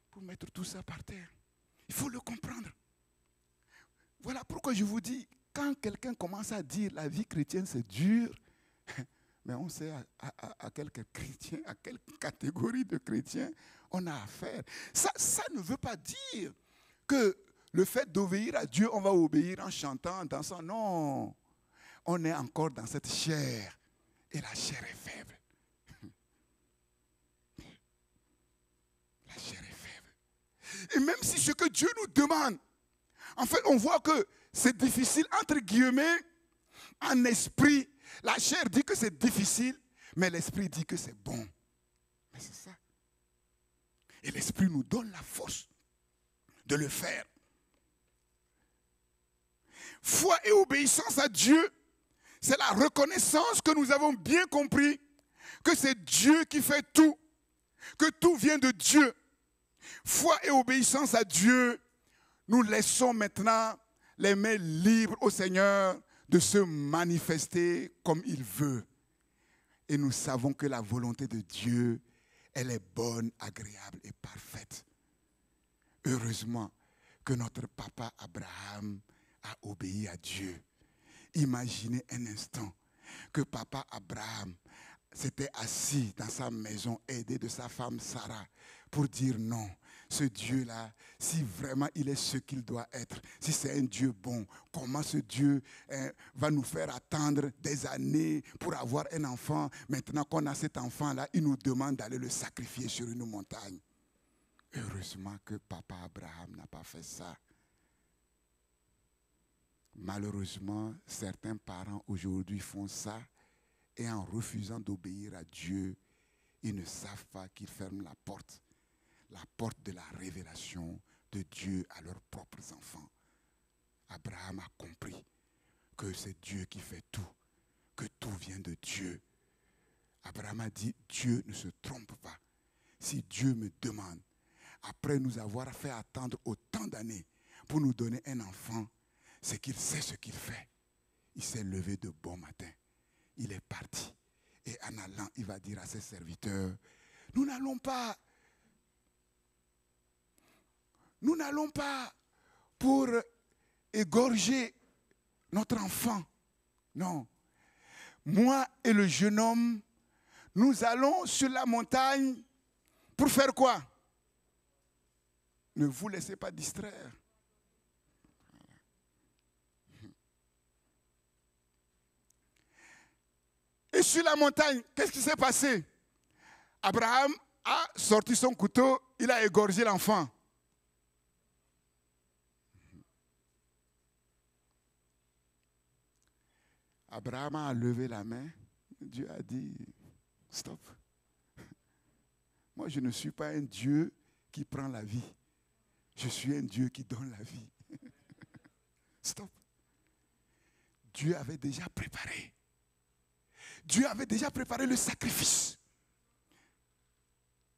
pour mettre tout ça par terre. Il faut le comprendre. Voilà pourquoi je vous dis, quand quelqu'un commence à dire la vie chrétienne c'est dur, mais on sait à quel chrétien, à quelle catégorie de chrétiens on a affaire. Ça ne veut pas dire que le fait d'obéir à Dieu, on va obéir en chantant, en dansant. Non, on est encore dans cette chair. Et la chair est faible. La chair est faible. Et même si ce que Dieu nous demande, en fait, on voit que c'est difficile, entre guillemets, en esprit. La chair dit que c'est difficile, mais l'esprit dit que c'est bon. Mais c'est ça. Et l'esprit nous donne la force de le faire. Foi et obéissance à Dieu, c'est la reconnaissance que nous avons bien compris que c'est Dieu qui fait tout, que tout vient de Dieu. Foi et obéissance à Dieu, nous laissons maintenant les mains libres au Seigneur de se manifester comme il veut. Et nous savons que la volonté de Dieu, elle est bonne, agréable et parfaite. Heureusement que notre papa Abraham a obéi à Dieu. Imaginez un instant que papa Abraham s'était assis dans sa maison, aidé de sa femme Sarah, pour dire non. Ce Dieu-là, si vraiment il est ce qu'il doit être, si c'est un Dieu bon, comment ce Dieu va nous faire attendre des années pour avoir un enfant? Maintenant qu'on a cet enfant-là, il nous demande d'aller le sacrifier sur une montagne. Heureusement que papa Abraham n'a pas fait ça. Malheureusement, certains parents aujourd'hui font ça et en refusant d'obéir à Dieu, ils ne savent pas qu'ils ferment la porte de la révélation de Dieu à leurs propres enfants. Abraham a compris que c'est Dieu qui fait tout, que tout vient de Dieu. Abraham a dit, Dieu ne se trompe pas. Si Dieu me demande, après nous avoir fait attendre autant d'années pour nous donner un enfant, c'est qu'il sait ce qu'il fait. Il s'est levé de bon matin. Il est parti. Et en allant, il va dire à ses serviteurs, nous n'allons pas pour égorger notre enfant. Non. Moi et le jeune homme, nous allons sur la montagne pour faire quoi? Ne vous laissez pas distraire. Et sur la montagne, qu'est-ce qui s'est passé? Abraham a sorti son couteau, il a égorgé l'enfant. Abraham a levé la main. Dieu a dit, stop. Moi, je ne suis pas un Dieu qui prend la vie. Je suis un Dieu qui donne la vie. Stop. Dieu avait déjà préparé. Dieu avait déjà préparé le sacrifice.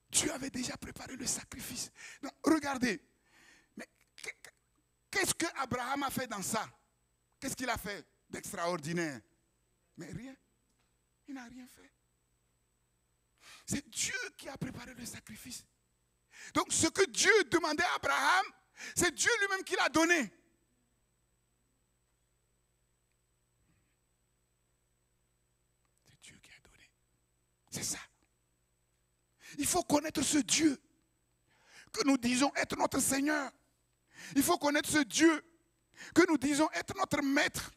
Dieu avait déjà préparé le sacrifice. Donc, regardez. Mais qu'est-ce que Abraham a fait dans ça? Qu'est-ce qu'il a fait d'extraordinaire? Mais rien. Il n'a rien fait. C'est Dieu qui a préparé le sacrifice. Donc, ce que Dieu demandait à Abraham, c'est Dieu lui-même qui l'a donné. C'est Dieu qui a donné. C'est ça. Il faut connaître ce Dieu que nous disons être notre Seigneur. Il faut connaître ce Dieu que nous disons être notre Maître.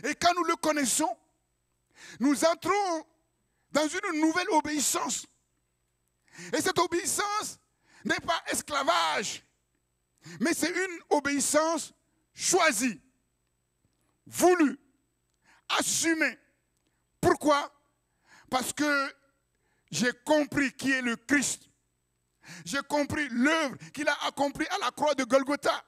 Et quand nous le connaissons, nous entrons dans une nouvelle obéissance. Et cette obéissance n'est pas esclavage, mais c'est une obéissance choisie, voulue, assumée. Pourquoi? Parce que j'ai compris qui est le Christ. J'ai compris l'œuvre qu'il a accomplie à la croix de Golgotha.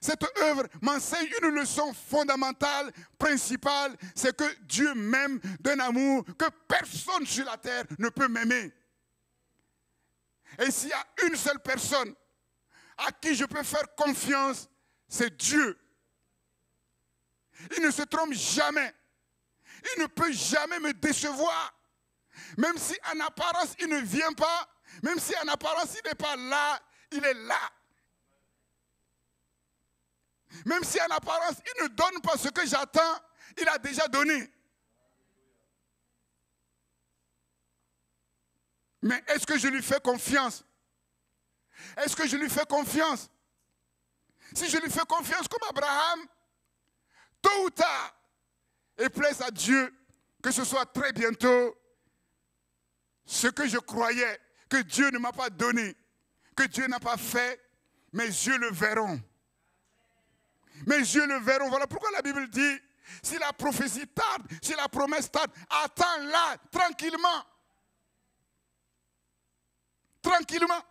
Cette œuvre m'enseigne une leçon fondamentale, principale, c'est que Dieu m'aime d'un amour que personne sur la terre ne peut m'aimer. Et s'il y a une seule personne à qui je peux faire confiance, c'est Dieu. Il ne se trompe jamais. Il ne peut jamais me décevoir. Même si en apparence il ne vient pas, même si en apparence il n'est pas là, il est là. Même si en apparence il ne donne pas ce que j'attends, il a déjà donné. Mais est-ce que je lui fais confiance? Est-ce que je lui fais confiance? Si je lui fais confiance comme Abraham, tôt ou tard, et plaise à Dieu que ce soit très bientôt, ce que je croyais que Dieu ne m'a pas donné, que Dieu n'a pas fait, mes yeux le verront. Mes yeux le verront. Voilà pourquoi la Bible dit, si la prophétie tarde, si la promesse tarde, attends-la tranquillement. Tranquillement.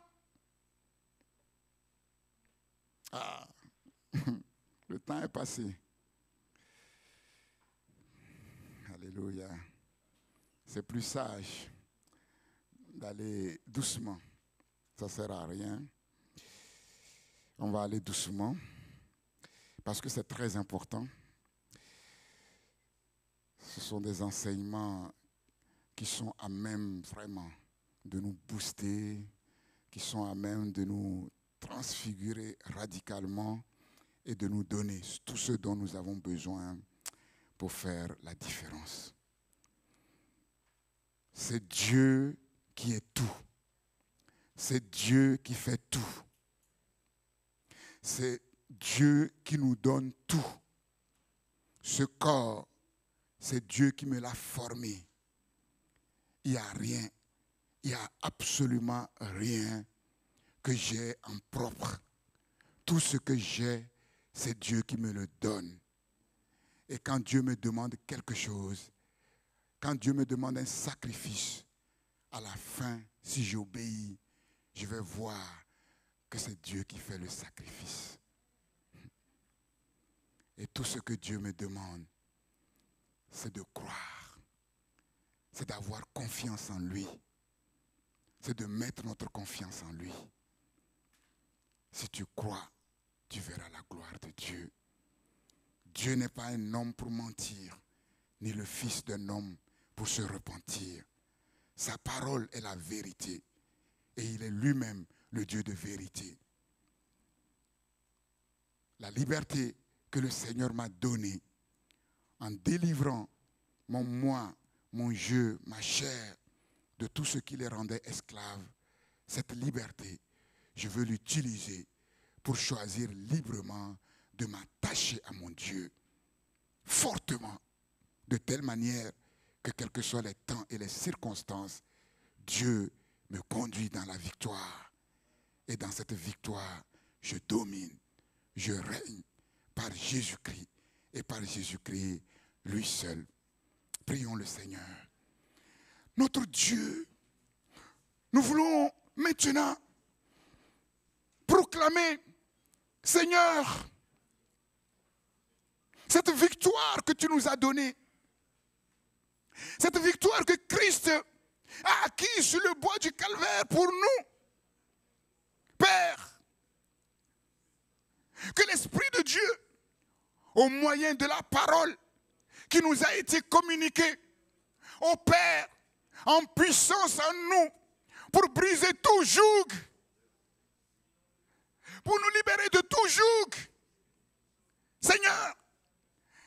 Ah, le temps est passé. Alléluia. C'est plus sage d'aller doucement. Ça ne sert à rien. On va aller doucement parce que c'est très important. Ce sont des enseignements qui sont à même vraiment de nous booster, qui sont à même de nous transfigurer radicalement et de nous donner tout ce dont nous avons besoin pour faire la différence. C'est Dieu qui est tout. C'est Dieu qui fait tout. C'est Dieu qui nous donne tout. Ce corps, c'est Dieu qui me l'a formé. Il n'y a rien, il n'y a absolument rien que j'ai en propre. Tout ce que j'ai, c'est Dieu qui me le donne. Et quand Dieu me demande quelque chose, quand Dieu me demande un sacrifice, à la fin, si j'obéis, je vais voir que c'est Dieu qui fait le sacrifice. Et tout ce que Dieu me demande, c'est de croire, c'est d'avoir confiance en lui, c'est de mettre notre confiance en lui. Si tu crois, tu verras la gloire de Dieu. Dieu n'est pas un homme pour mentir, ni le fils d'un homme pour se repentir. Sa parole est la vérité, et il est lui-même le Dieu de vérité. La liberté que le Seigneur m'a donnée en délivrant mon moi, mon jeu, ma chair de tout ce qui les rendait esclaves, cette liberté, je veux l'utiliser pour choisir librement de m'attacher à mon Dieu fortement, de telle manière que quels que soient les temps et les circonstances, Dieu me conduit dans la victoire. Et dans cette victoire, je domine, je règne par Jésus-Christ et par Jésus-Christ lui seul. Prions le Seigneur. Notre Dieu, nous voulons maintenant proclamer, Seigneur, cette victoire que tu nous as donnée, cette victoire que Christ a acquise sur le bois du calvaire pour nous. Père, que l'Esprit de Dieu, au moyen de la parole qui nous a été communiquée, opère en puissance en nous pour briser tout joug, pour nous libérer de tout joug, Seigneur,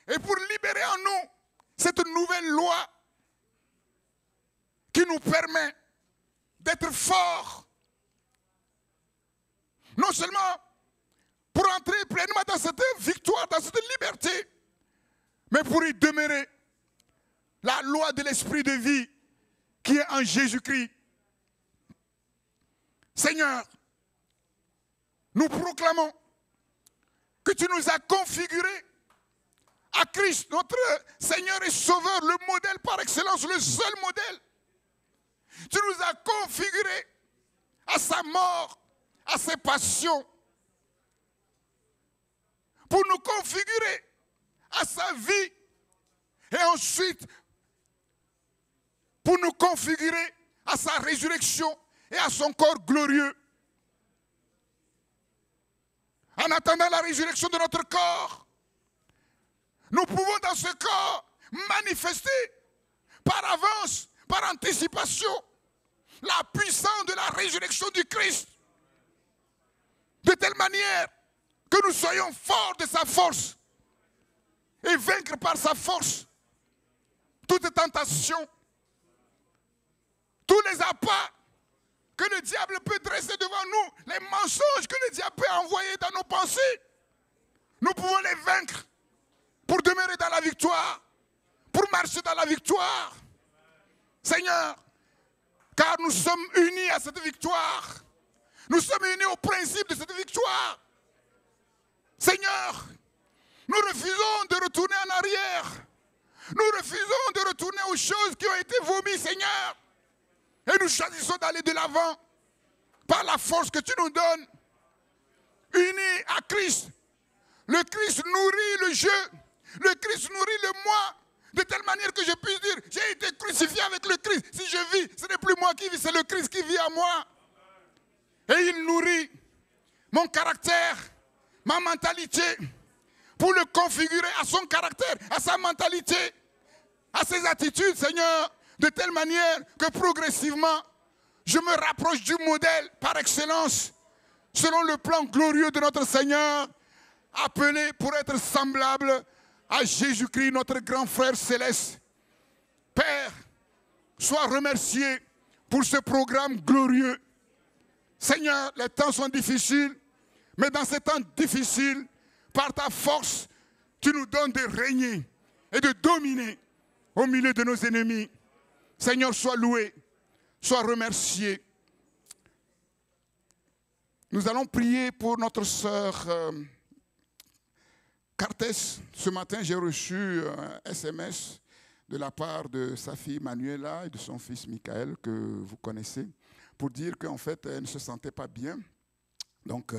et pour libérer en nous cette nouvelle loi qui nous permet d'être forts, non seulement pour entrer pleinement dans cette victoire, dans cette liberté, mais pour y demeurer la loi de l'esprit de vie qui est en Jésus-Christ. Seigneur, nous proclamons que tu nous as configurés à Christ, notre Seigneur et Sauveur, le modèle par excellence, le seul modèle. Tu nous as configurés à sa mort, à ses passions, pour nous configurer à sa vie et ensuite pour nous configurer à sa résurrection et à son corps glorieux. En attendant la résurrection de notre corps, nous pouvons dans ce corps manifester par avance, par anticipation, la puissance de la résurrection du Christ, de telle manière que nous soyons forts de sa force et vaincre par sa force toute tentation, tous les appâts que le diable peut dresser devant nous, les mensonges que le diable peut envoyer dans nos pensées. Nous pouvons les vaincre pour demeurer dans la victoire, pour marcher dans la victoire. Seigneur, car nous sommes unis à cette victoire. Nous sommes unis au principe de cette victoire. Seigneur, nous refusons de retourner en arrière. Nous refusons de retourner aux choses qui ont été vomies, Seigneur. Et nous choisissons d'aller de l'avant par la force que tu nous donnes. Unis à Christ. Le Christ nourrit le jeu. Le Christ nourrit le moi. De telle manière que je puisse dire, j'ai été crucifié avec le Christ. Si je vis, ce n'est plus moi qui vis, c'est le Christ qui vit en moi. Et il nourrit mon caractère, ma mentalité, pour le configurer à son caractère, à sa mentalité, à ses attitudes, Seigneur, de telle manière que progressivement, je me rapproche du modèle par excellence, selon le plan glorieux de notre Seigneur, appelé pour être semblable à Jésus-Christ, notre grand frère céleste. Père, sois remercié pour ce programme glorieux. Seigneur, les temps sont difficiles, mais dans ces temps difficiles, par ta force, tu nous donnes de régner et de dominer au milieu de nos ennemis. Seigneur, sois loué, sois remercié. Nous allons prier pour notre sœur Cartes. Ce matin, j'ai reçu un SMS de la part de sa fille Manuela et de son fils Michael, que vous connaissez, pour dire qu'en fait, elle ne se sentait pas bien. Donc,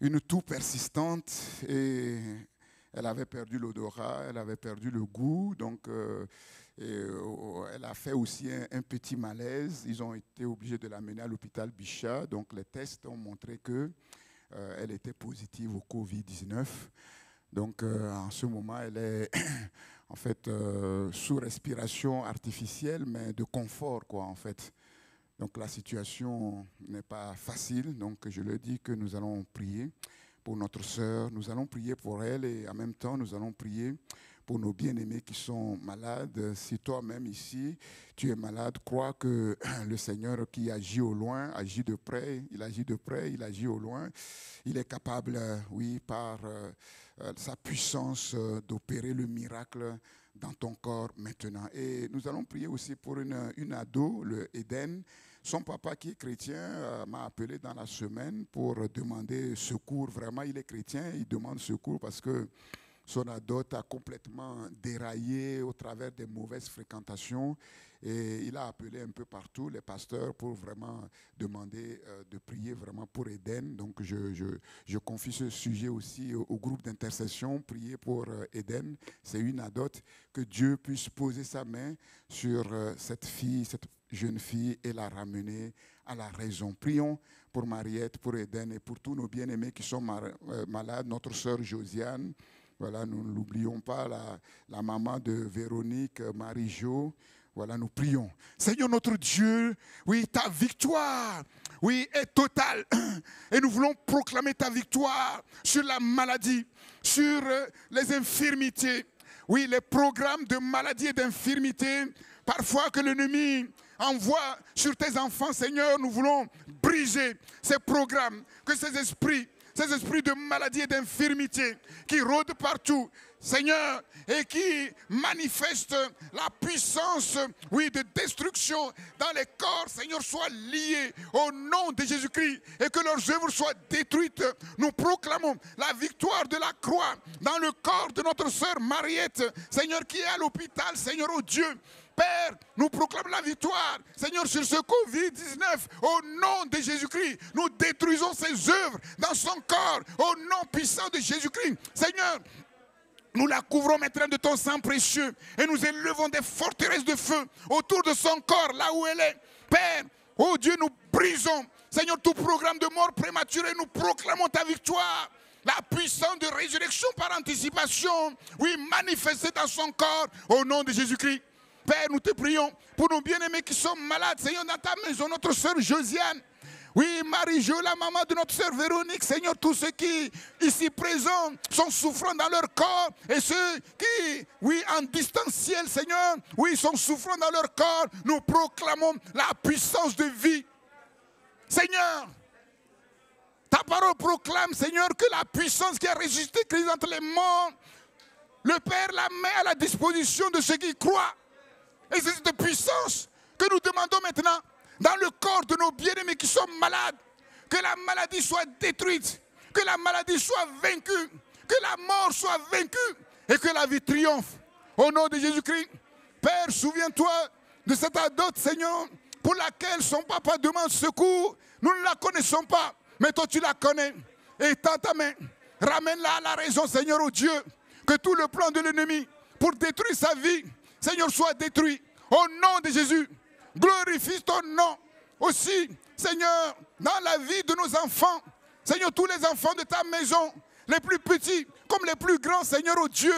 une toux persistante et elle avait perdu l'odorat, elle avait perdu le goût. Donc, elle a fait aussi un petit malaise. Ils ont été obligés de l'amener à l'hôpital Bichat. Donc, les tests ont montré qu'elle était positive au Covid-19. Donc, en ce moment, elle est en fait sous respiration artificielle, mais de confort, quoi, en fait. Donc, la situation n'est pas facile. Donc, je le dis que nous allons prier pour notre sœur. Nous allons prier pour elle et en même temps, nous allons prier pour nos bien-aimés qui sont malades. Si toi-même ici, tu es malade, crois que le Seigneur qui agit au loin, agit de près, il agit de près, il agit au loin. Il est capable, oui, par sa puissance d'opérer le miracle dans ton corps maintenant. Et nous allons prier aussi pour une ado, le Eden. Son papa qui est chrétien m'a appelé dans la semaine pour demander secours. Vraiment, il est chrétien, il demande secours parce que son ado a complètement déraillé au travers des mauvaises fréquentations. Et il a appelé un peu partout les pasteurs pour vraiment demander de prier vraiment pour Eden. Donc je confie ce sujet aussi au groupe d'intercession, prier pour Eden. C'est une adote, que Dieu puisse poser sa main sur cette fille, cette jeune fille et la ramener à la raison. Prions pour Mariette, pour Eden et pour tous nos bien-aimés qui sont malades, notre sœur Josiane. Voilà, nous ne l'oublions pas, la maman de Véronique, Marie-Jo. Voilà, nous prions. Seigneur notre Dieu, oui, ta victoire, oui, est totale. Et nous voulons proclamer ta victoire sur la maladie, sur les infirmités. Oui, les programmes de maladie et d'infirmité, parfois que l'ennemi envoie sur tes enfants, Seigneur, nous voulons briser ces programmes, que ces esprits de maladie et d'infirmité qui rôdent partout, Seigneur, et qui manifestent la puissance, oui, de destruction dans les corps, Seigneur, soient liés au nom de Jésus-Christ et que leurs œuvres soient détruites. Nous proclamons la victoire de la croix dans le corps de notre sœur Mariette, Seigneur, qui est à l'hôpital, Seigneur, oh Dieu. Père, nous proclamons la victoire, Seigneur, sur ce Covid-19. Au nom de Jésus-Christ, nous détruisons ses œuvres dans son corps. Au nom puissant de Jésus-Christ, Seigneur, nous la couvrons maintenant de ton sang précieux et nous élevons des forteresses de feu autour de son corps, là où elle est. Père, oh Dieu, nous brisons, Seigneur, tout programme de mort prématurée. Nous proclamons ta victoire. La puissance de résurrection par anticipation, oui, manifestée dans son corps, au nom de Jésus-Christ. Père, nous te prions pour nos bien-aimés qui sont malades, Seigneur, dans ta maison, notre sœur Josiane. Oui, Marie-Jo, la maman de notre sœur Véronique, Seigneur, tous ceux qui, ici présents, sont souffrants dans leur corps, et ceux qui, oui, en distanciel, Seigneur, oui, sont souffrants dans leur corps, nous proclamons la puissance de vie. Seigneur, ta parole proclame, Seigneur, que la puissance qui a ressuscité Christ entre les morts, le Père la met à la disposition de ceux qui croient. Et c'est cette puissance que nous demandons maintenant dans le corps de nos bien-aimés qui sont malades. Que la maladie soit détruite, que la maladie soit vaincue, que la mort soit vaincue et que la vie triomphe. Au nom de Jésus-Christ, Père, souviens-toi de cette adote, Seigneur, pour laquelle son papa demande secours. Nous ne la connaissons pas, mais toi tu la connais. Et tends ta main, ramène-la à la raison, Seigneur, oh Dieu, que tout le plan de l'ennemi pour détruire sa vie, Seigneur, soit détruit. Au nom de Jésus, glorifie ton nom. Aussi, Seigneur, dans la vie de nos enfants, Seigneur, tous les enfants de ta maison, les plus petits comme les plus grands, Seigneur, oh Dieu,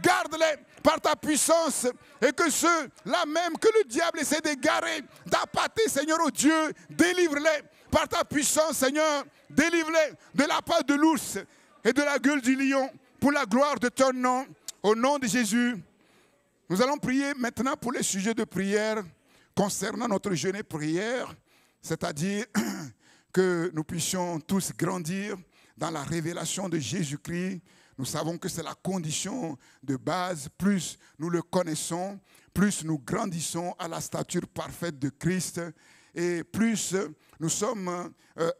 garde-les par ta puissance et que ceux-là même que le diable essaie d'égarer, d'appâter, Seigneur, oh Dieu, délivre-les par ta puissance, Seigneur, délivre-les de la patte de l'ours et de la gueule du lion pour la gloire de ton nom. Au nom de Jésus, nous allons prier maintenant pour les sujets de prière concernant notre jeûne et prière, c'est-à-dire que nous puissions tous grandir dans la révélation de Jésus-Christ. Nous savons que c'est la condition de base. Plus nous le connaissons, plus nous grandissons à la stature parfaite de Christ et plus nous sommes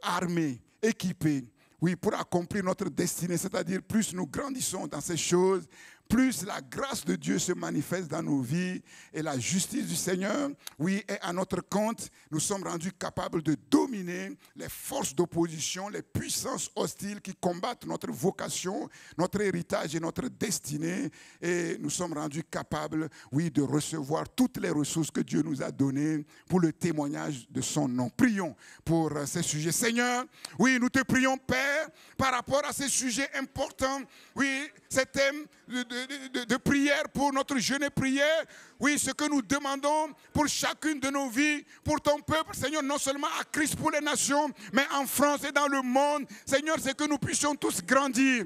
armés, équipés, oui, pour accomplir notre destinée. C'est-à-dire plus nous grandissons dans ces choses, plus la grâce de Dieu se manifeste dans nos vies et la justice du Seigneur, oui, est à notre compte, nous sommes rendus capables de dominer les forces d'opposition, les puissances hostiles qui combattent notre vocation, notre héritage et notre destinée. Et nous sommes rendus capables, oui, de recevoir toutes les ressources que Dieu nous a données pour le témoignage de son nom. Prions pour ces sujets. Seigneur, oui, nous te prions, Père, par rapport à ces sujets importants, oui, ces thèmes de prière pour notre jeûne et prière, oui, ce que nous demandons pour chacune de nos vies, pour ton peuple, Seigneur, non seulement à Christ pour les nations, mais en France et dans le monde. Seigneur, c'est que nous puissions tous grandir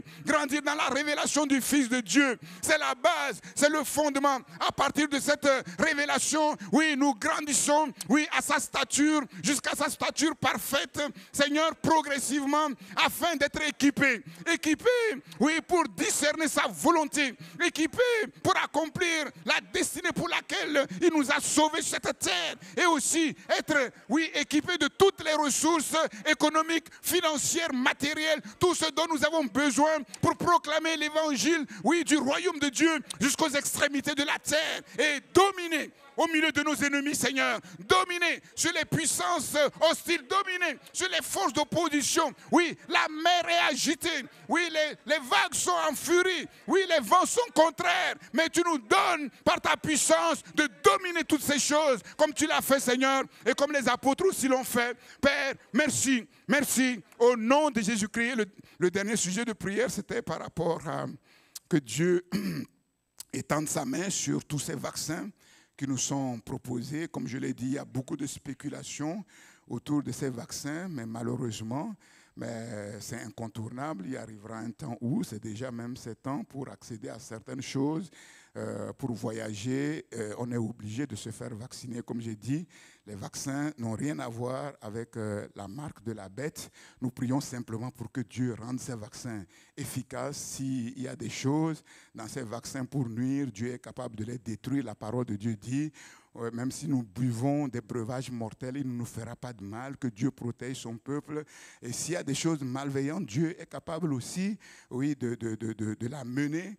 dans la révélation du Fils de Dieu. C'est la base, c'est le fondement. À partir de cette révélation, oui, nous grandissons, oui, à sa stature, jusqu'à sa stature parfaite, Seigneur, progressivement, afin d'être équipés, oui, pour discerner sa volonté, équipés pour accomplir la destinée pour laquelle il nous a sauvés sur cette terre, et aussi être, oui, équipés de toutes les ressources économiques, financières, matérielles, tout ce dont nous avons besoin pour proclamer l'évangile, oui, du royaume de Dieu jusqu'aux extrémités de la terre et dominer au milieu de nos ennemis, Seigneur. Dominer sur les puissances hostiles, dominer sur les forces d'opposition. Oui, la mer est agitée. Oui, les vagues sont en furie. Oui, les vents sont contraires. Mais tu nous donnes par ta puissance de dominer toutes ces choses comme tu l'as fait, Seigneur, et comme les apôtres aussi l'ont fait. Père, merci. Merci. Au nom de Jésus-Christ. Le dernier sujet de prière, c'était par rapport à que Dieu étende sa main sur tous ces vaccins qui nous sont proposés. Comme je l'ai dit, il y a beaucoup de spéculations autour de ces vaccins, mais malheureusement, c'est incontournable. Il arrivera un temps où, c'est déjà même 7 ans, pour accéder à certaines choses, pour voyager, on est obligé de se faire vacciner. Comme j'ai dit, les vaccins n'ont rien à voir avec la marque de la bête. Nous prions simplement pour que Dieu rende ces vaccins efficaces. S'il y a des choses dans ces vaccins pour nuire, Dieu est capable de les détruire. La parole de Dieu dit, même si nous buvons des breuvages mortels, il ne nous fera pas de mal, que Dieu protège son peuple. Et s'il y a des choses malveillantes, Dieu est capable aussi, oui, de la mener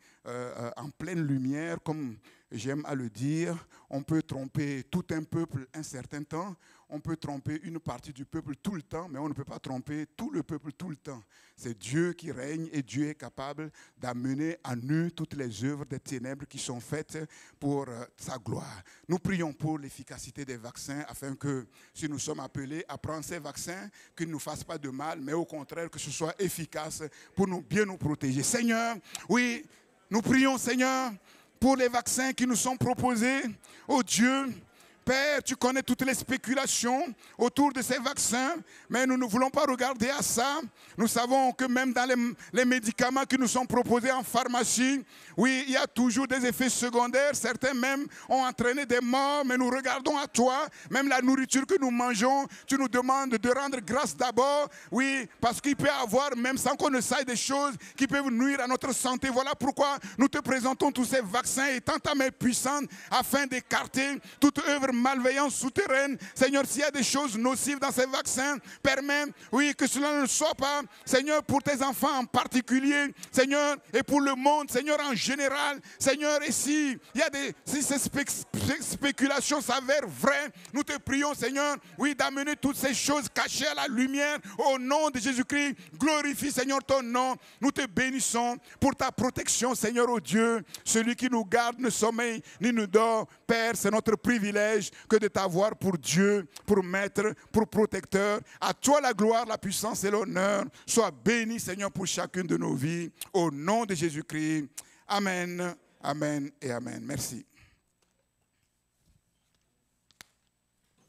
en pleine lumière. Comme j'aime à le dire, on peut tromper tout un peuple un certain temps, on peut tromper une partie du peuple tout le temps, mais on ne peut pas tromper tout le peuple tout le temps. C'est Dieu qui règne et Dieu est capable d'amener à nu toutes les œuvres des ténèbres qui sont faites pour sa gloire. Nous prions pour l'efficacité des vaccins afin que, si nous sommes appelés à prendre ces vaccins, qu'ils ne nous fassent pas de mal, mais au contraire que ce soit efficace pour bien nous protéger. Seigneur, oui, nous prions, Seigneur, pour les vaccins qui nous sont proposés. Oh Dieu, Père, tu connais toutes les spéculations autour de ces vaccins, mais nous ne voulons pas regarder à ça. Nous savons que même dans les médicaments qui nous sont proposés en pharmacie, oui, il y a toujours des effets secondaires. Certains même ont entraîné des morts, mais nous regardons à toi. Même la nourriture que nous mangeons, tu nous demandes de rendre grâce d'abord. Oui, parce qu'il peut y avoir, même sans qu'on ne sache, des choses qui peuvent nuire à notre santé. Voilà pourquoi nous te présentons tous ces vaccins étant ta main puissante afin d'écarter toute œuvre malveillance souterraine. Seigneur, s'il y a des choses nocives dans ces vaccins, permets, oui, que cela ne soit pas, Seigneur, pour tes enfants en particulier, Seigneur, et pour le monde, Seigneur, en général. Seigneur, et si ces spéculations s'avèrent vraies, nous te prions, Seigneur, oui, d'amener toutes ces choses cachées à la lumière. Au nom de Jésus-Christ, glorifie, Seigneur, ton nom. Nous te bénissons pour ta protection, Seigneur, oh Dieu. Celui qui nous garde ne sommeille ni ne dort. Père, c'est notre privilège que de t'avoir pour Dieu, pour maître, pour protecteur. À toi la gloire, la puissance et l'honneur. Sois béni, Seigneur, pour chacune de nos vies. Au nom de Jésus-Christ. Amen, amen et amen. Merci.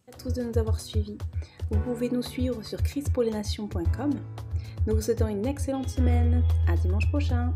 Merci à tous de nous avoir suivis. Vous pouvez nous suivre sur christpourlesnations.com. Nous vous souhaitons une excellente semaine. À dimanche prochain.